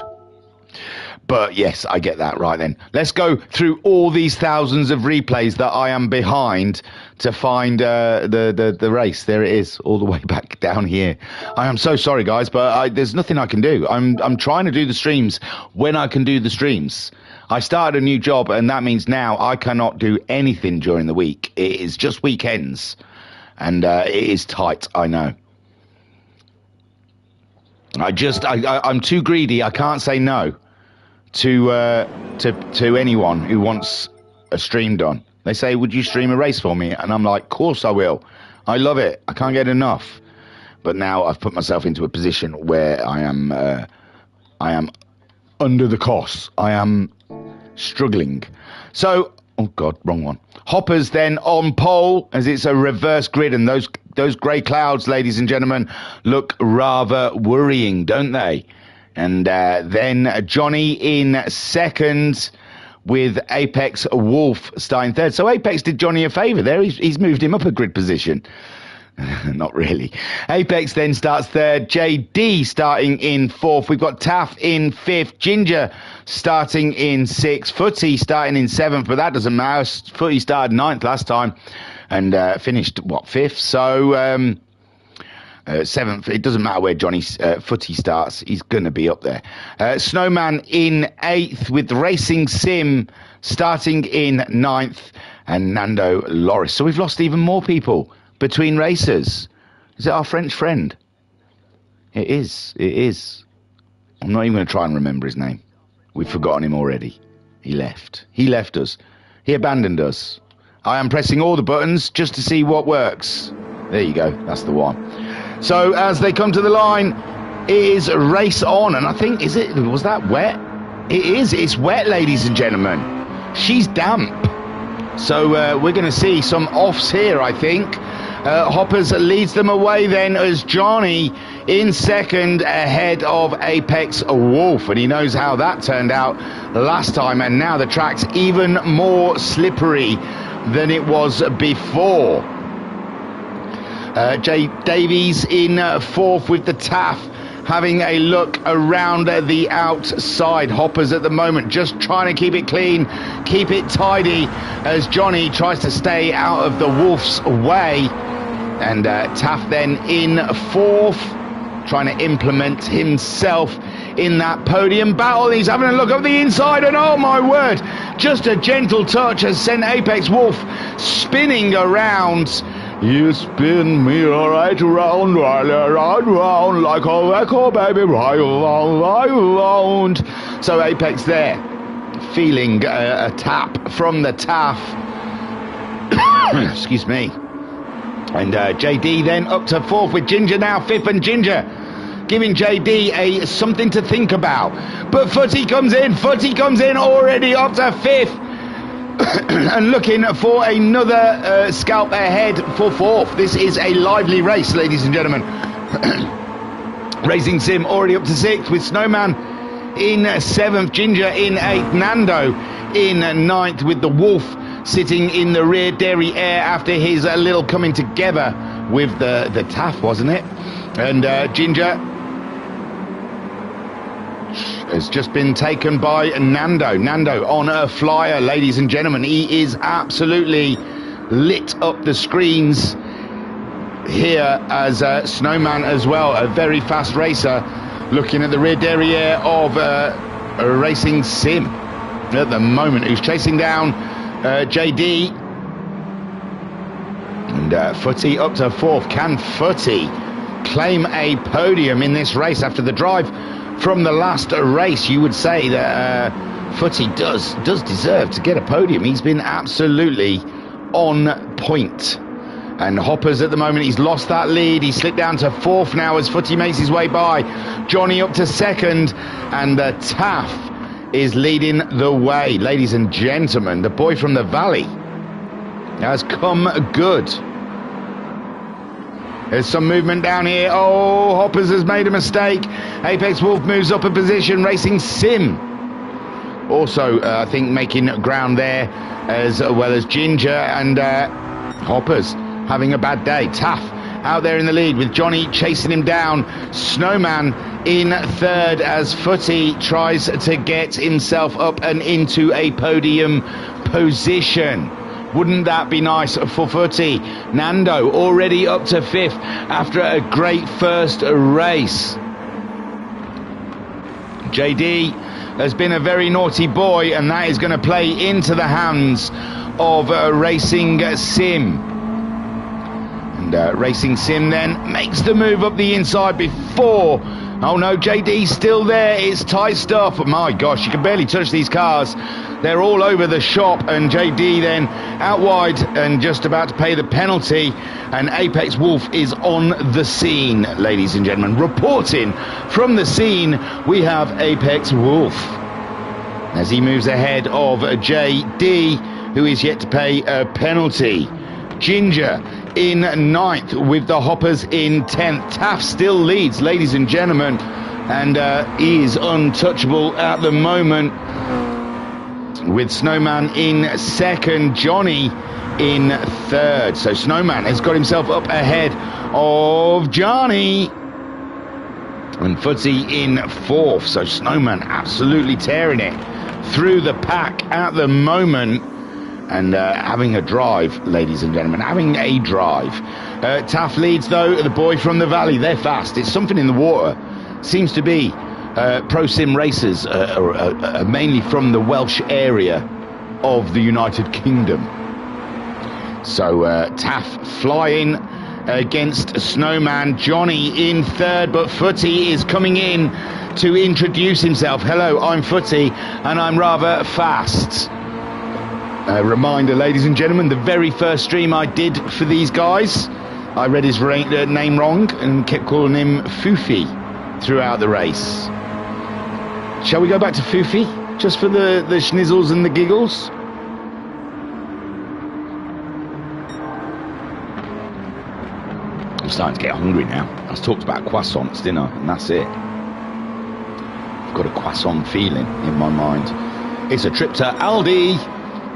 But, yes, I get that right then. Let's go through all these thousands of replays that I am behind to find the race. There it is, all the way back down here. I am so sorry, guys, but there's nothing I can do. I'm trying to do the streams when I can do the streams. I started a new job, and that means now I cannot do anything during the week. It is just weekends, and it is tight, I know. I'm too greedy. I can't say no to anyone who wants a stream done. They say, would you stream a race for me? And I'm like, of course I will. I love it. I can't get enough. But now I've put myself into a position where I am under the costs. I am struggling. So, oh God, wrong one. Hoppers then on pole, as it's a reverse grid, and those grey clouds, ladies and gentlemen, look rather worrying, don't they? And then Johnny in second, with Apex Wolf starting third. So Apex did Johnny a favour there. He's moved him up a grid position. Not really. Apex then starts third. JD starting in fourth. We've got Taff in fifth. Ginger starting in sixth. Footy starting in seventh, but that doesn't matter. Footy started ninth last time and finished, fifth? So seventh. It doesn't matter where Johnny's Footy starts. He's going to be up there. Snowman in eighth, with Racing Sim starting in ninth, and Nando Loris. So we've lost even more people between racers. Is it our French friend? It is. It is. I'm not even going to try and remember his name. We've forgotten him already. He left. He left us. He abandoned us. I am pressing all the buttons just to see what works. There you go. That's the one. So as they come to the line, it is race on. And I think, was that wet? It is. It's wet, ladies and gentlemen. She's damp. So we're going to see some offs here, I think. Hoppers leads them away then as Johnny in second ahead of Apex Wolf. And he knows how that turned out last time. And now the track's even more slippery than it was before. Jay Davies in fourth with the Taff, having a look around the outside. Hoppers at the moment just trying to keep it clean, keep it tidy, as Johnny tries to stay out of the Wolf's way. And Taff then in fourth, trying to implement himself in that podium battle. He's having a look up the inside, and oh my word, just a gentle touch has sent Apex Wolf spinning around. You spin me right round, round, like a record, baby, right round. So Apex there, feeling a tap from the Taff. Excuse me. And JD then up to fourth, with Ginger now fifth, and Ginger giving JD something to think about. But Footy comes in already up to fifth. and looking for another scalp ahead for fourth. This is a lively race, ladies and gentlemen. Racing Sim already up to sixth, with Snowman in seventh, Ginger in eighth, Nando in ninth, with the Wolf sitting in the rear dairy air after his little coming together with the Taff, wasn't it? And Ginger has just been taken by Nando. Nando on a flyer, ladies and gentlemen. He is absolutely lit up the screens here as Snowman as well, a very fast racer, looking at the rear derriere of a Racing Sim at the moment, who's chasing down JD. And Footy up to fourth. Can Footy claim a podium in this race after the drive from the last race? You would say that Footy does deserve to get a podium. He's been absolutely on point. And Hoppers at the moment, he's lost that lead. He slipped down to fourth now as Footy makes his way by. Johnny up to second, and Taff is leading the way. Ladies and gentlemen, the boy from the valley has come good. There's some movement down here. Oh, Hoppers has made a mistake. Apex Wolf moves up a position. Racing Sim also, I think, making ground there, as well as Ginger, and Hoppers having a bad day. Taff out there in the lead with Johnny chasing him down. Snowman in third as Footy tries to get himself up and into a podium position. Wouldn't that be nice for Footy? Nando already up to fifth after a great first race. JD has been a very naughty boy, and that is going to play into the hands of Racing Sim. And Racing Sim then makes the move up the inside before... Oh no, JD's still there. It's tight stuff. My gosh, you can barely touch these cars. They're all over the shop, and JD then out wide and just about to pay the penalty. And Apex Wolf is on the scene, ladies and gentlemen. Reporting from the scene, we have Apex Wolf as he moves ahead of JD, who is yet to pay a penalty. Ginger in ninth with the Hoppers in 10th. Taff still leads, ladies and gentlemen, and is untouchable at the moment, with Snowman in second, Johnny in third. So Snowman has got himself up ahead of Johnny, and Footy in fourth. So Snowman absolutely tearing it through the pack at the moment, and having a drive, ladies and gentlemen, having a drive. Taff leads, though. The boy from the valley, they're fast. It's something in the water. Seems to be pro sim racers, mainly from the Welsh area of the United Kingdom. So Taff flying against Snowman. Johnny in third, but Footy is coming in to introduce himself. Hello, I'm Footy, and I'm rather fast. Reminder, ladies and gentlemen, the very first stream I did for these guys, I read his name wrong and kept calling him Foofy throughout the race. Shall we go back to Foofy, just for the schnizzles and the giggles? I'm starting to get hungry now. I was talked about croissants, didn't I? And that's it. I've got a croissant feeling in my mind. It's a trip to Aldi.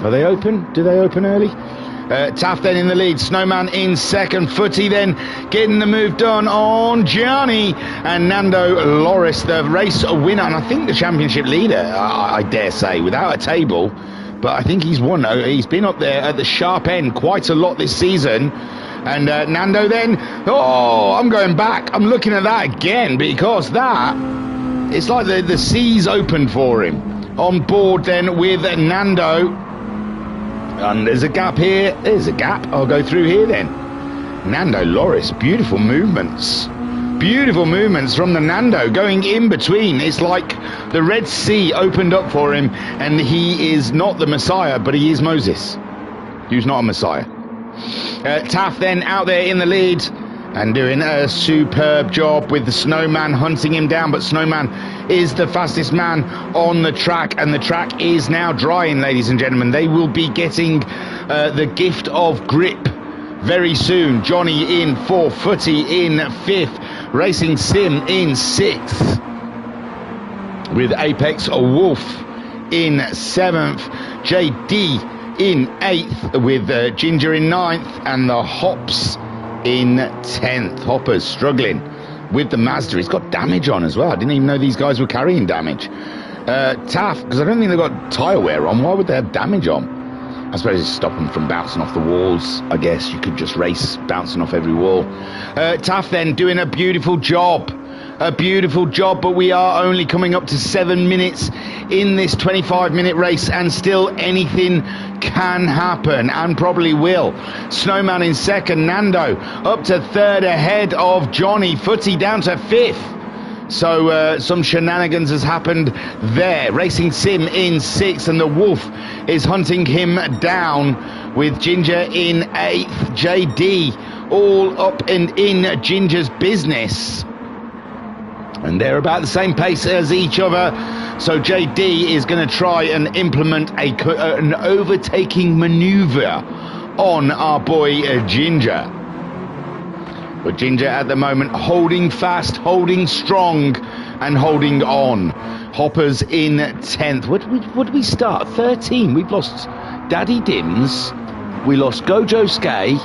Are they open? Do they open early? Taff then in the lead. Snowman in second. Footy then getting the move done on Gianni. And Nando Loris, the race winner, and I think the championship leader, I dare say, without a table. But I think he's won. He's been up there at the sharp end quite a lot this season. And Nando then, oh, I'm going back. I'm looking at that again, because that, it's like the seas opened for him. On board then with Nando. And there's a gap here. There's a gap. I'll go through here then. Nando Loris, beautiful movements. Beautiful movements from the Nando going in between. It's like the Red Sea opened up for him, and he is not the Messiah, but he is Moses, who's not a Messiah. Taff then out there in the lead, and doing a superb job with the Snowman hunting him down, but Snowman is the fastest man on the track, and the track is now drying, ladies and gentlemen. They will be getting the gift of grip very soon. Johnny in 4th, Footy in 5th, Racing Sim in 6th, with Apex Wolf in 7th, JD in 8th, with Ginger in 9th, and the Hops in 10th. Hopper's struggling with the Mazda. He's got damage on as well. I didn't even know these guys were carrying damage. Taff, because I don't think they've got tyre wear on. Why would they have damage on? I suppose it's stop them from bouncing off the walls. I guess you could just race bouncing off every wall. Taff then doing a beautiful job. A beautiful job, but we are only coming up to 7 minutes in this 25-minute race, and still anything can happen, and probably will. Snowman in 2nd, Nando up to 3rd ahead of Johnny, Footy down to 5th. So some shenanigans has happened there. Racing Sim in 6th, and the Wolf is hunting him down, with Ginger in 8th. JD all up and in Ginger's business, and they're about the same pace as each other. So JD is going to try and implement an overtaking maneuver on our boy Ginger. But Ginger at the moment holding fast, holding strong, and holding on. Hopper's in 10th. What did we start? 13. We've lost Daddy Dims. We lost Gojo Skay.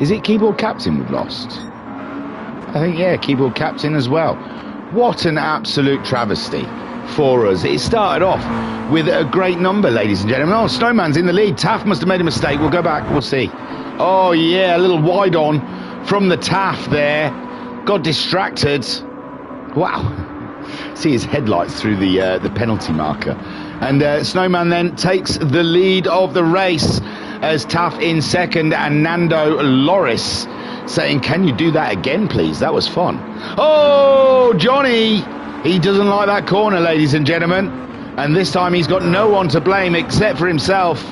Is it Keyboard Captain we've lost? I think, yeah, Keyboard Captain as well. What an absolute travesty for us. It started off with a great number, ladies and gentlemen. Oh, Snowman's in the lead. Taff must have made a mistake. We'll go back. We'll see. Oh, yeah, a little wide on from the Taff there. Got distracted. Wow. See his headlights through the penalty marker. And Snowman then takes the lead of the race, as Taff in 2nd, and Nando Loris saying, can you do that again, please? That was fun. Oh, Johnny! He doesn't like that corner, ladies and gentlemen. And this time he's got no one to blame except for himself,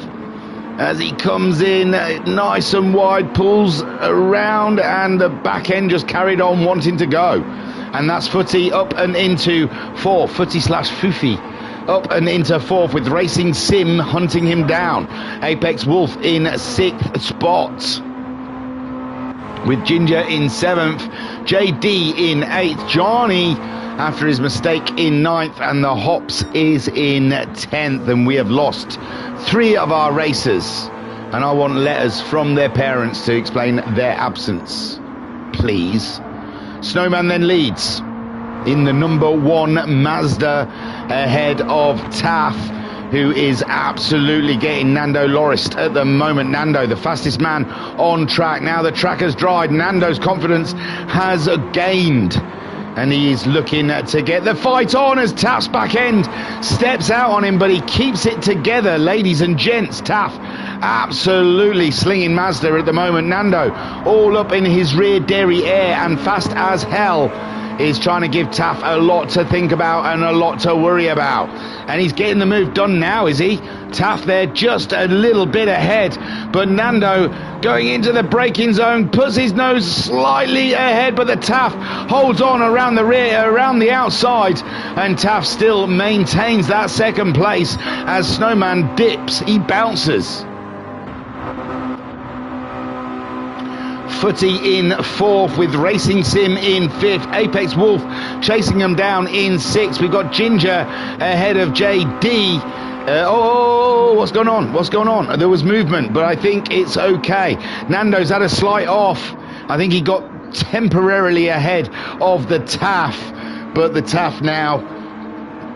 as he comes in nice and wide, pulls around, and the back end just carried on wanting to go. And that's Footy up and into 4th, Footy/Foofy. Up and into 4th, with Racing Sim hunting him down. Apex Wolf in 6th spot, with Ginger in 7th, JD in 8th, Johnny after his mistake in 9th, and the Hops is in 10th. And we have lost 3 of our racers, and I want letters from their parents to explain their absence, please. Snowman then leads in the number 1 Mazda, ahead of Taff, who is absolutely getting Nando Loris at the moment. Nando, the fastest man on track. Now the track has dried. Nando's confidence has gained, and he is looking to get the fight on as Taff's back end steps out on him, but he keeps it together, ladies and gents. Taff absolutely slinging Mazda at the moment. Nando all up in his rear derriere and fast as hell, is trying to give Taff a lot to think about and a lot to worry about. And he's getting the move done now, is he? Taff there just a little bit ahead, but Nando going into the braking zone, puts his nose slightly ahead, but the Taff holds on around the rear, around the outside, and Taff still maintains that 2nd place as Snowman dips, he bounces. Footy in 4th, with Racing Sim in 5th, Apex Wolf chasing them down in 6th. We've got Ginger ahead of JD. What's going on? What's going on? There was movement, but I think it's okay. Nando's had a slight off. I think he got temporarily ahead of the Taff, but the Taff now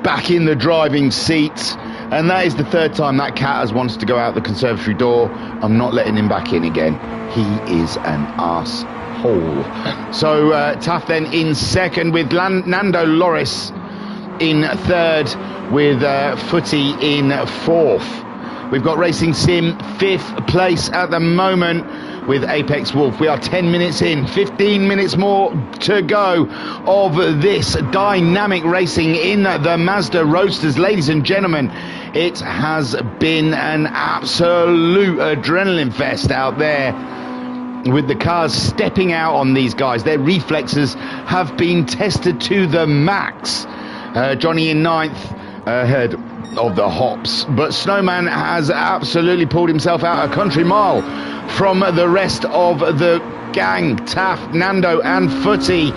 back in the driving seat. And that is the 3rd time that cat has wanted to go out the conservatory door. I'm not letting him back in again. He is an arsehole. So Taff then in 2nd, with Nando Loris in 3rd, with Footy in 4th. We've got Racing Sim 5th place at the moment, with Apex Wolf. We are 10 minutes in, 15 minutes more to go of this dynamic racing in the Mazda Roadsters. Ladies and gentlemen, it has been an absolute adrenaline fest out there, with the cars stepping out on these guys. Their reflexes have been tested to the max. Johnny in 9th, ahead of the Hops, but Snowman has absolutely pulled himself out a country mile from the rest of the gang. Taff, Nando and Footy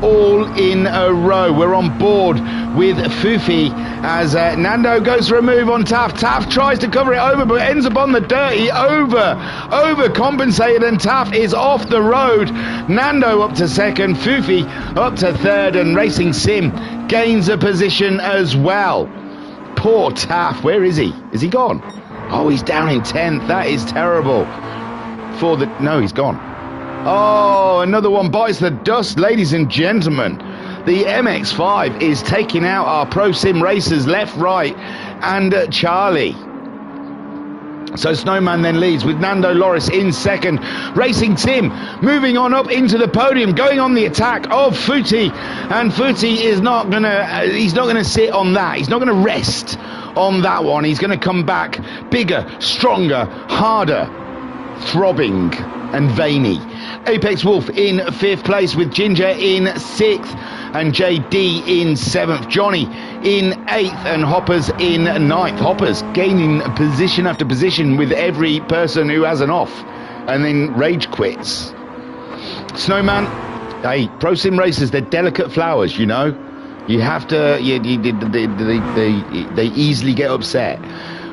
all in a row. We're on board with Fufi as Nando goes for a move on Taff. Taff tries to cover it over but ends up on the dirt. He overcompensated and Taff is off the road. Nando up to second, Fufi up to third, and Racing Sim gains a position as well. Poor Taff, where is he? Is he gone? Oh, he's down in 10th. That is terrible. No, he's gone. Oh, another one bites the dust, ladies and gentlemen. The MX-5 is taking out our Pro Sim racers left, right, and Charlie. So Snowman then leads with Nando Loris in second. Racing Sim moving on up into the podium, going on the attack of Footy, and Footy is not gonna sit on that. He's not gonna rest on that one. He's gonna come back bigger, stronger, harder, throbbing and veiny. Apex Wolf in 5th place with Ginger in 6th and JD in 7th. Johnny in 8th and Hoppers in 9th. Hoppers gaining position after position with every person who has an off and then rage quits. Snowman, hey, Pro Sim racers, they're delicate flowers, you know. You have to, they easily get upset.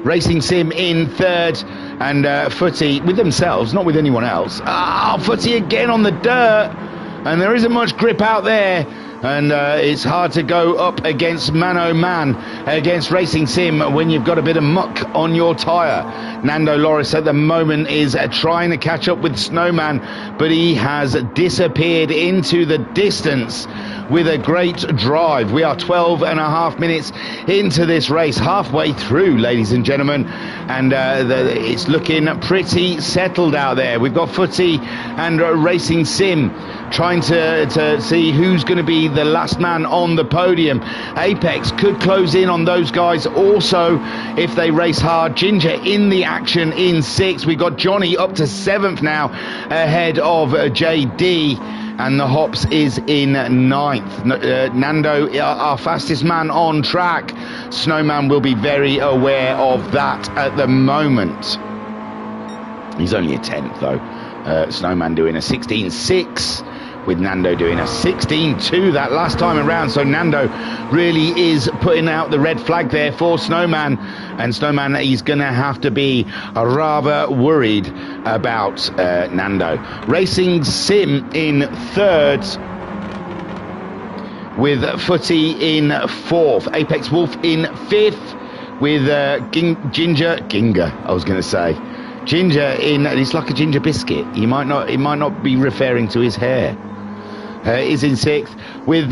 Racing Sim in 3rd and Footy with themselves, not with anyone else. Footy again on the dirt, and there isn't much grip out there, and it's hard to go up against man-o-man against Racing Sim when you've got a bit of muck on your tyre. Nando Loris at the moment is trying to catch up with Snowman, but he has disappeared into the distance with a great drive. We are 12 and a half minutes into this race, halfway through, ladies and gentlemen, and it's looking pretty settled out there. We've got Footy and Racing Sim trying to see who's going to be the last man on the podium. Apex could close in on those guys also if they race hard. Ginger in the action in 6th. We've got Johnny up to 7th now, ahead of JD, and the Hops is in 9th. Nando, our fastest man on track. Snowman will be very aware of that at the moment. He's only a 10th though. Snowman doing a 16.6 with Nando doing a 16.2 that last time around. So Nando really is putting out the red flag there for Snowman, and Snowman, he's gonna have to be rather worried about Nando. Racing Sim in 3rd with Footy in 4th. Apex Wolf in 5th with Ginger, I was gonna say. Ginger in, it's like a ginger biscuit. He might not be referring to his hair. Is in 6th with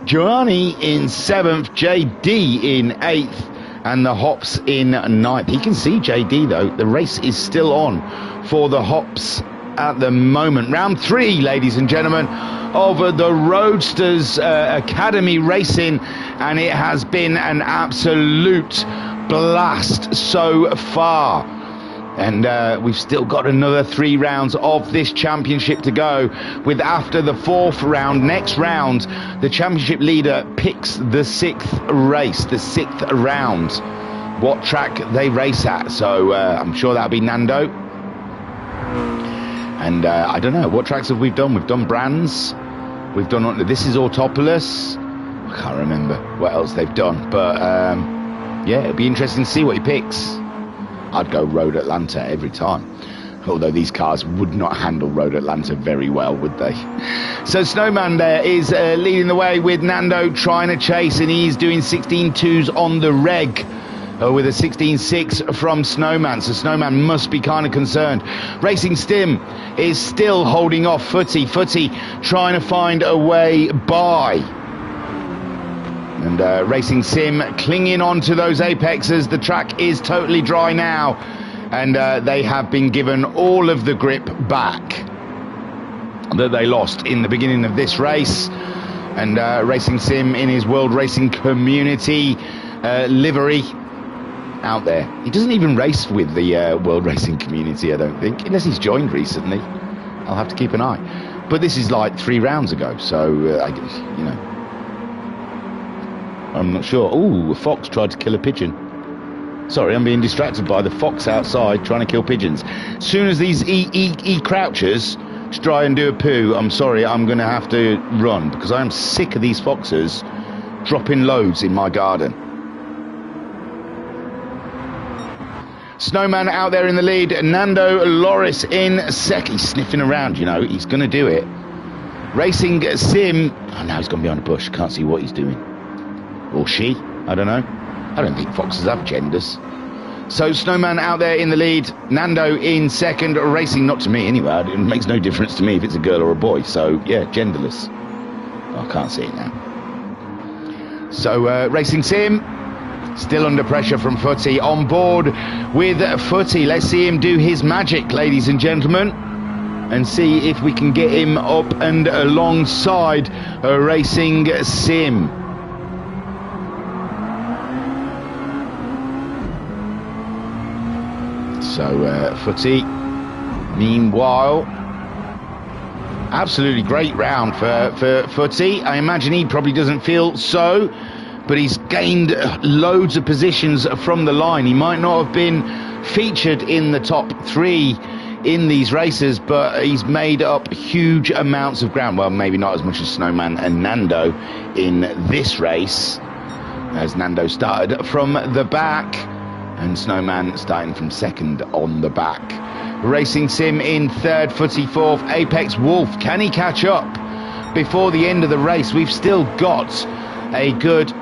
Johnny in 7th, JD in 8th, and the Hops in 9th. He can see JD though. The race is still on for the Hops at the moment. Round 3, ladies and gentlemen, of the Roadsters Academy racing, and it has been an absolute blast so far. And we've still got another 3 rounds of this championship to go, with after the 4th round, next round, the championship leader picks the 6th race, the 6th round, what track they race at. So I'm sure that'll be Nando. And I don't know, what tracks have we done? We've done Brands, we've done, this is Autopolis, I can't remember what else they've done, but yeah, it'll be interesting to see what he picks. I'd go Road Atlanta every time, although these cars would not handle Road Atlanta very well, would they? So Snowman there is leading the way with Nando trying to chase, and he's doing 16.2s on the reg with a 16.6 from Snowman, so Snowman must be kind of concerned. Racing Sim is still holding off Footy trying to find a way by. And Racing Sim clinging on to those apexes. The track is totally dry now, and they have been given all of the grip back that they lost in the beginning of this race. And Racing Sim in his World Racing Community livery out there. He doesn't even race with the World Racing Community, I don't think, unless he's joined recently. I'll have to keep an eye. But this is like 3 rounds ago, so I guess, you know, I'm not sure. Oh, a fox tried to kill a pigeon. Sorry, I'm being distracted by the fox outside trying to kill pigeons. As soon as these crouches to try and do a poo, I'm sorry, I'm going to have to run, because I am sick of these foxes dropping loads in my garden. Snowman out there in the lead. Nando Loris in second. He's sniffing around, you know. He's going to do it. Racing Sim. Oh, now he's gone behind a bush. Can't see what he's doing. Or she. I don't know. I don't think foxes have genders. So Snowman out there in the lead. Nando in second. Racing, not to me anyway. It makes no difference to me if it's a girl or a boy. So, yeah, genderless. Oh, I can't see it now. So, Racing Sim. Still under pressure from Footy, on board with Footy. Let's see him do his magic, ladies and gentlemen, and see if we can get him up and alongside a Racing Sim. So Footy, meanwhile, absolutely great round for Footy. I imagine he probably doesn't feel so, but he's gained loads of positions from the line. He might not have been featured in the top 3 in these races, but he's made up huge amounts of ground. Well, maybe not as much as Snowman and Nando in this race, as Nando started from the back and Snowman starting from second on the back. Racing Sim in third, Footy fourth, Apex Wolf. Can he catch up before the end of the race? We've still got a good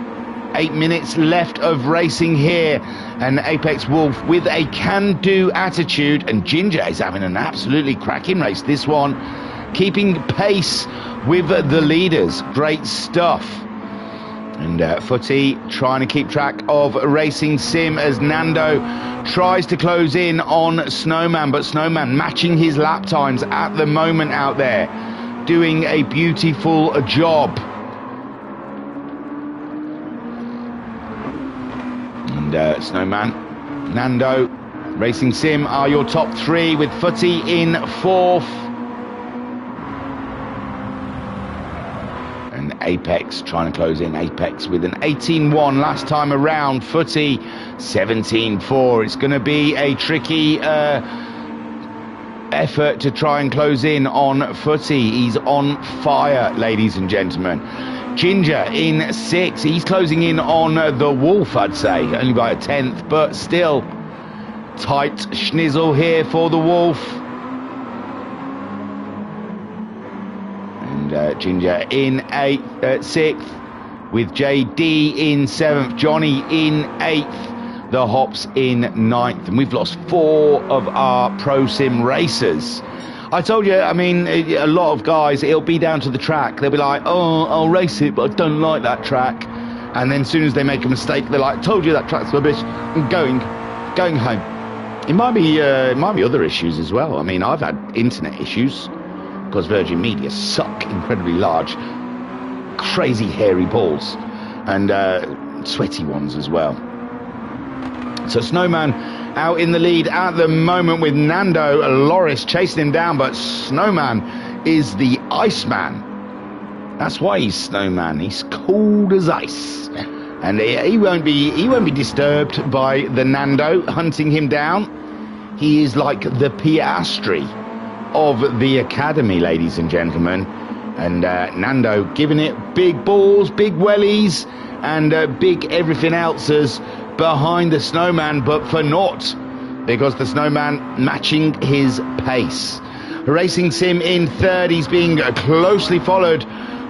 8 minutes left of racing here, and Apex Wolf with a can-do attitude, and Ginger is having an absolutely cracking race, this one, keeping pace with the leaders. Great stuff. And Footy trying to keep track of Racing Sim as Nando tries to close in on Snowman, but Snowman matching his lap times at the moment out there, doing a beautiful job. And Snowman, Nando, Racing Sim are your top 3, with Footy in 4th. And Apex trying to close in. Apex with an 18-1 last time around. Footy 17-4. It's going to be a tricky effort to try and close in on Footy. He's on fire, ladies and gentlemen. Ginger in 6th. He's closing in on the Wolf, I'd say, only by a 10th, but still tight schnizzle here for the Wolf. And Ginger in 6th, with JD in 7th, Johnny in 8th, the Hops in 9th, and we've lost 4 of our Pro Sim racers. I told you, I mean, a lot of guys, it'll be down to the track. They'll be like, oh, I'll race it, but I don't like that track. And then as soon as they make a mistake, they're like, told you that track's rubbish, I'm going home. It might be other issues as well. I mean, I've had internet issues because Virgin Media suck incredibly large, crazy hairy balls, and sweaty ones as well. So Snowman out in the lead at the moment, with Nando Loris chasing him down, but Snowman is the Iceman. That's why he's Snowman. He's cold as ice, and he won't be disturbed by the Nando hunting him down. He is like the Piastri of the academy, ladies and gentlemen. And Nando giving it big balls, big wellies, and big everything else's behind the Snowman, but for naught, because the Snowman matching his pace. Racing Sim in 3rd. He's being closely followed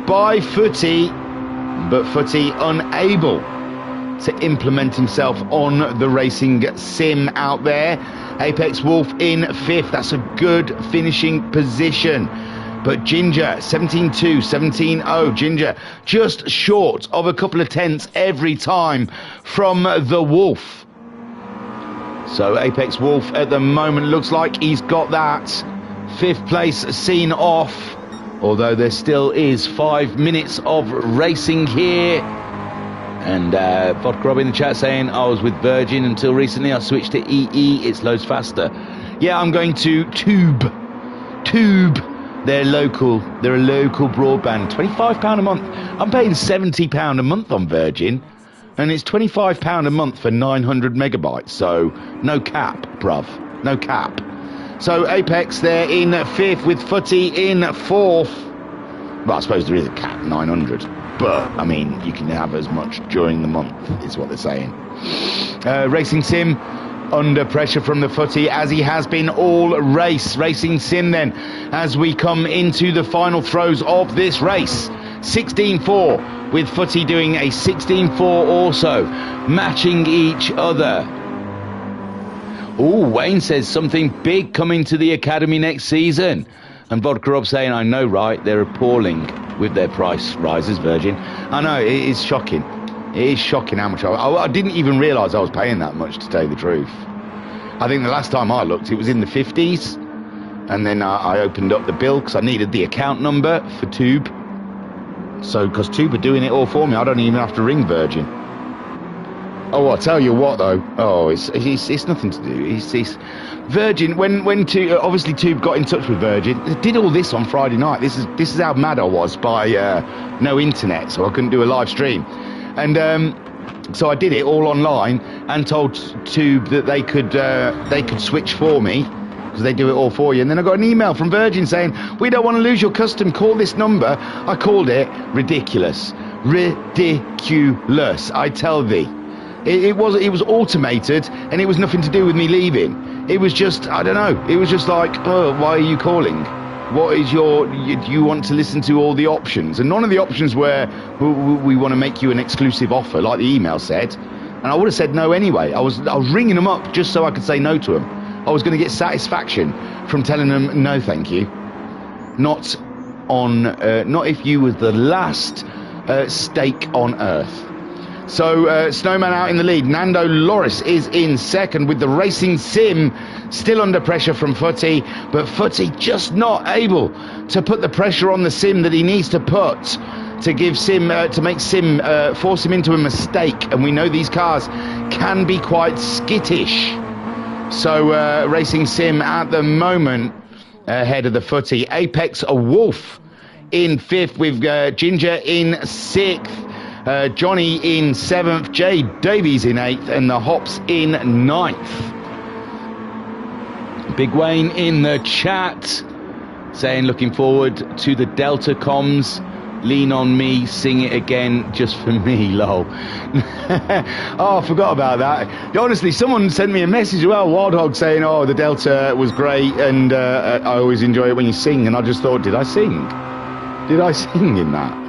by Footy, but Footy unable to implement himself on the Racing Sim out there. Apex Wolf in 5th. That's a good finishing position. But Ginger, 17-2, 17-0. Ginger just short of a couple of tenths every time from the Wolf. So Apex Wolf at the moment looks like he's got that 5th place seen off, although there still is 5 minutes of racing here. And Vodka Rob in the chat saying, I was with Virgin until recently, I switched to EE, it's loads faster. Yeah, I'm going to Tube. They're a local broadband, £25 a month. I'm paying £70 a month on Virgin, and it's £25 a month for 900 megabytes. So no cap, bruv, no cap. So Apex, they're in 5th with Footy in 4th. Well, I suppose there is a cap, 900. But, I mean, you can have as much during the month, is what they're saying. Racing Sim under pressure from the Footy, as he has been all race. Racing Sim then, as we come into the final throws of this race. 16.4, with Footy doing a 16.4 also, matching each other. Oh, Wayne says something big coming to the Academy next season. And Vodka Rob saying, I know, right, they're appalling with their price rises, Virgin. I know, it is shocking. It is shocking how much I didn't even realise I was paying that much, to tell you the truth. I think the last time I looked, it was in the 50s. And then I opened up the bill because I needed the account number for Tube. So, because Tube are doing it all for me, I don't even have to ring Virgin. Oh, I'll tell you what, though. Oh, it's nothing to do. It's Virgin, when Tube, obviously Tube got in touch with Virgin, they did all this on Friday night. This is how mad I was by no internet, so I couldn't do a live stream. And so I did it all online and told Tube that they could switch for me, because they do it all for you. And then I got an email from Virgin saying, we don't want to lose your custom, call this number. I called it. Ridiculous, I tell thee. It was automated, and it was nothing to do with me leaving. It was just, I don't know, it was just like, oh, why are you calling? What is you want to listen to all the options? And none of the options were, we want to make you an exclusive offer, like the email said. And I would have said no anyway. I was ringing them up just so I could say no to them. I was going to get satisfaction from telling them no, thank you. Not if you were the last stake on earth. So Snowman out in the lead. Nando Loris is in second, with the Racing Sim still under pressure from Footy, but Footy just not able to put the pressure on the Sim that he needs to put to give Sim to make Sim force him into a mistake. And we know these cars can be quite skittish. So Racing Sim at the moment ahead of the Footy. Apex Wolf in 5th, with Ginger in 6th. Johnny in 7th, Jay Davies in 8th, and the Hops in 9th. Big Wayne in the chat saying, looking forward to the Delta comms. Lean on me, sing it again, just for me, lol. Oh, I forgot about that. Honestly, someone sent me a message as well, Wild Hog, saying, oh, the Delta was great, and I always enjoy it when you sing. And I just thought, did I sing? Did I sing in that?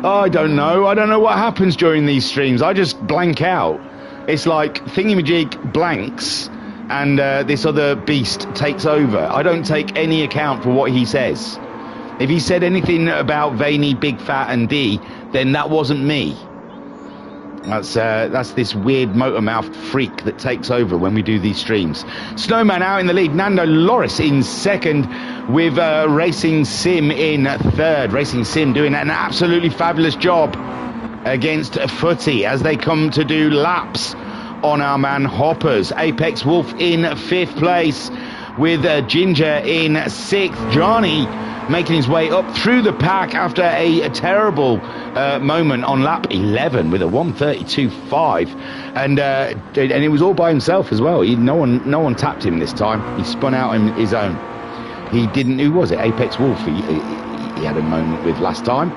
I don't know what happens during these streams. I just blank out. It's like Thingamajig blanks and this other beast takes over. I don't take any account for what he says. If he said anything about Veiny, Big Fat and D, then that wasn't me. That's this weird motor-mouthed freak that takes over when we do these streams. Snowman out in the lead. Nando Loris in second, with Racing Sim in third. Racing Sim doing an absolutely fabulous job against Footy as they come to do laps on our man Hoppers. Apex Wolf in 5th place, with Ginger in 6th. Johnny making his way up through the pack after a terrible moment on lap 11 with a 1:32.5, and it was all by himself as well. No one tapped him this time. He spun out on his own. He didn't. Who was it? Apex Wolf. He had a moment with last time.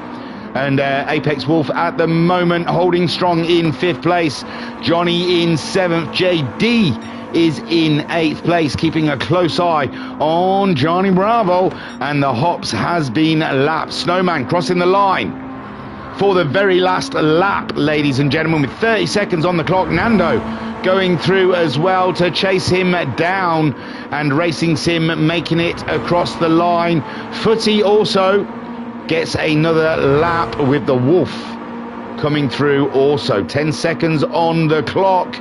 And Apex Wolf at the moment holding strong in 5th place. Johnny in 7th. JD is in 8th place, keeping a close eye on Johnny Bravo, and the Hops has been lapped. Snowman crossing the line for the very last lap, ladies and gentlemen, with 30 seconds on the clock. Nando going through as well to chase him down, and Racing Sim making it across the line. Footy also gets another lap, with the Wolf coming through also. 10 seconds on the clock,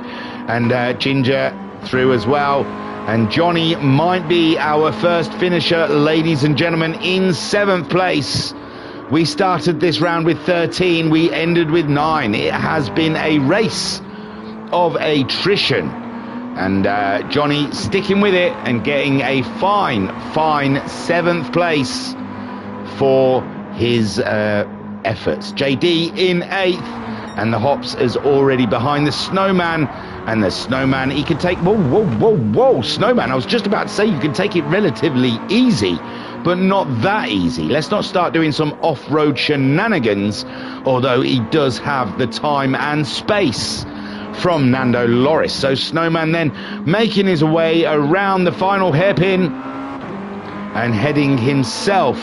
and Ginger through as well. And Johnny might be our first finisher, ladies and gentlemen, in 7th place. We started this round with 13, we ended with 9. It has been a race of attrition. And Johnny sticking with it and getting a fine 7th place for his efforts. JD in 8th. And the Hops is already behind the Snowman. And the Snowman, he can take... Whoa, Snowman. I was just about to say you can take it relatively easy, but not that easy. Let's not start doing some off-road shenanigans, although he does have the time and space from Nando Loris. So Snowman then making his way around the final hairpin and heading himself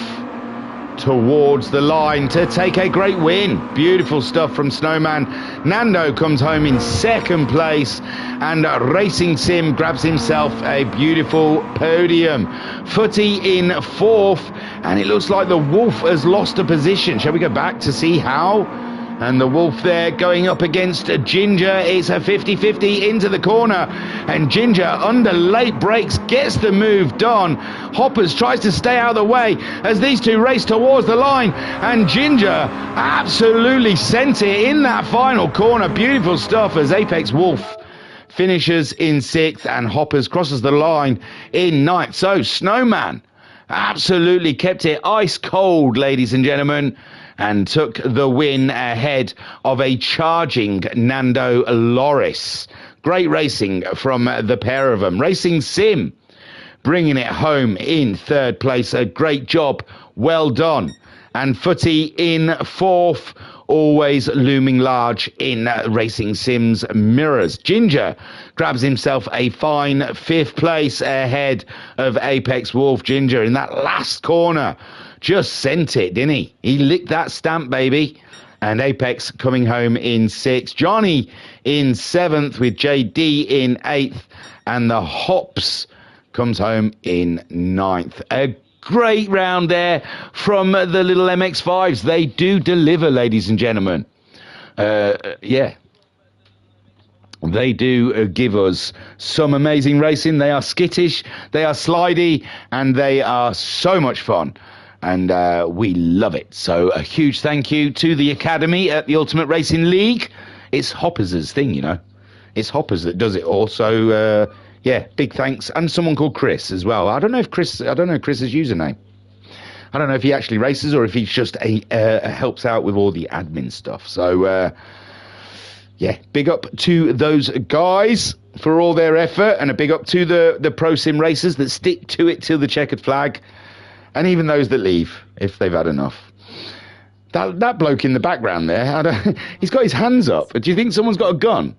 towards the line to take a great win. Beautiful stuff from Snowman. Nando comes home in 2nd place, and Racing Sim grabs himself a beautiful podium. Footy in 4th, and it looks like the Wolf has lost a position. Shall we go back to see how? And the Wolf there going up against Ginger. It's a 50-50 into the corner. And Ginger, under late brakes, gets the move done. Hoppers tries to stay out of the way as these two race towards the line. And Ginger absolutely sent it in that final corner. Beautiful stuff as Apex Wolf finishes in 6th and Hoppers crosses the line in 9th. So Snowman absolutely kept it ice cold, ladies and gentlemen, and took the win ahead of a charging Nando Loris. Great racing from the pair of them. Racing Sim bringing it home in 3rd place. A great job. Well done. And Footy in 4th, always looming large in Racing Sim's mirrors. Ginger grabs himself a fine 5th place ahead of Apex Wolf. Ginger in that last corner just sent it, didn't he? He licked that stamp, baby. And Apex coming home in 6th. Johnny in 7th with JD in 8th. And the Hops comes home in 9th. A great round there from the little MX-5s. They do deliver, ladies and gentlemen. Yeah. They do give us some amazing racing. They are skittish, they are slidey, and they are so much fun. And we love it. So a huge thank you to the Academy at the Ultimate Racing League. It's Hoppers' thing, you know. It's Hoppers that does it all. So, yeah, big thanks. And someone called Chris as well. I don't know Chris's username. I don't know if he actually races or if he's just helps out with all the admin stuff. So, yeah, big up to those guys for all their effort. And a big up to the Pro Sim racers that stick to it till the checkered flag. And even those that leave, if they've had enough. That bloke in the background there, he's got his hands up. Do you think someone's got a gun?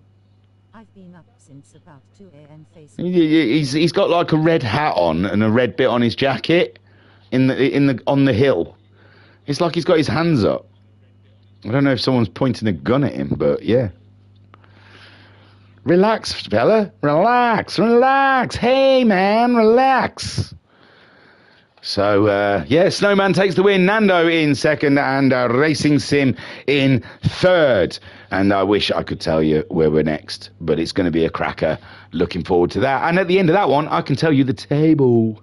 I've been up since about 2 a.m. He's got like a red hat on and a red bit on his jacket on the hill. It's like he's got his hands up. I don't know if someone's pointing a gun at him, but yeah. Relax, fella. Relax. Hey, man, relax. So, yeah, Snowman takes the win. Nando in 2nd and Racing Sim in 3rd. And I wish I could tell you where we're next, but it's going to be a cracker. Looking forward to that. And at the end of that one, I can tell you the table.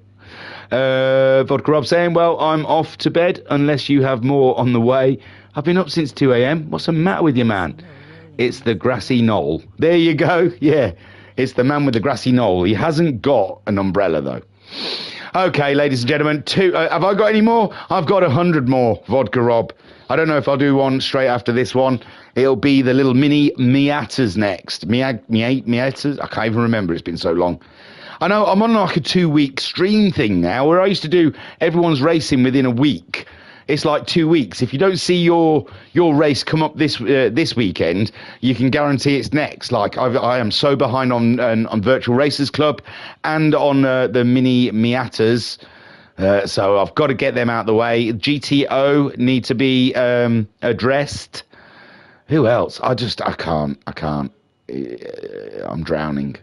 Vodka Rob saying, well, I'm off to bed unless you have more on the way. I've been up since 2 a.m. What's the matter with you, man? It's the grassy knoll. There you go. Yeah, it's the man with the grassy knoll. He hasn't got an umbrella, though. Okay, ladies and gentlemen, have I got any more? I've got 100 more, Vodka Rob. I don't know if I'll do one straight after this one. It'll be the little mini Miatas next. Miatas? I can't even remember. It's been so long. I know I'm on like a 2-week stream thing now where I used to do everyone's racing within a week. It's like 2 weeks. If you don't see your race come up this weekend, you can guarantee it's next. Like I am so behind on Virtual Racers Club and on the mini Miatas. So I've got to get them out of the way. GTO need to be addressed. Who else? I can't. I'm drowning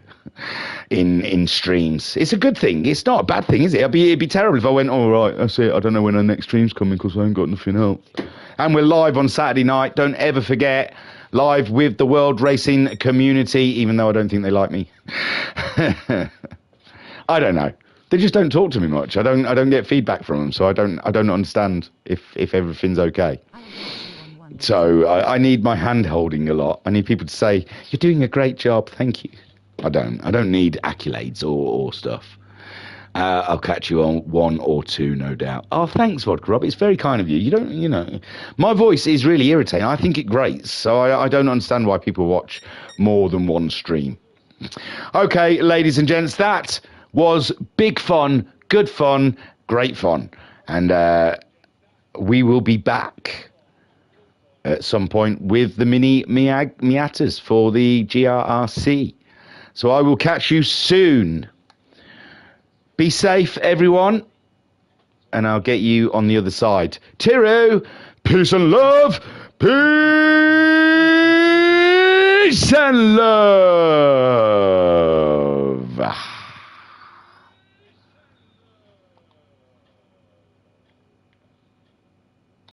in streams. It's a good thing. It's not a bad thing, is it? It'd be terrible if I went, all right, that's it. I don't know when our next stream's coming because I ain't got nothing else. And we're live on Saturday night. Don't ever forget, live with the World Racing community, even though I don't think they like me. I don't know. They just don't talk to me much. I don't get feedback from them, so I don't understand if everything's okay. So I need my hand holding a lot. I need people to say, "You're doing a great job, thank you." I don't need accolades or stuff. I'll catch you on one or two, no doubt. Oh, thanks, Vodka Rob. It's very kind of you. You know, my voice is really irritating. I think it grates, so I don't understand why people watch more than one stream. Okay, ladies and gents, that was big fun, good fun, great fun. And we will be back at some point with the mini Miatas for the GRRC. So I will catch you soon. Be safe, everyone, and I'll get you on the other side. Tiru, peace and love, peace and love.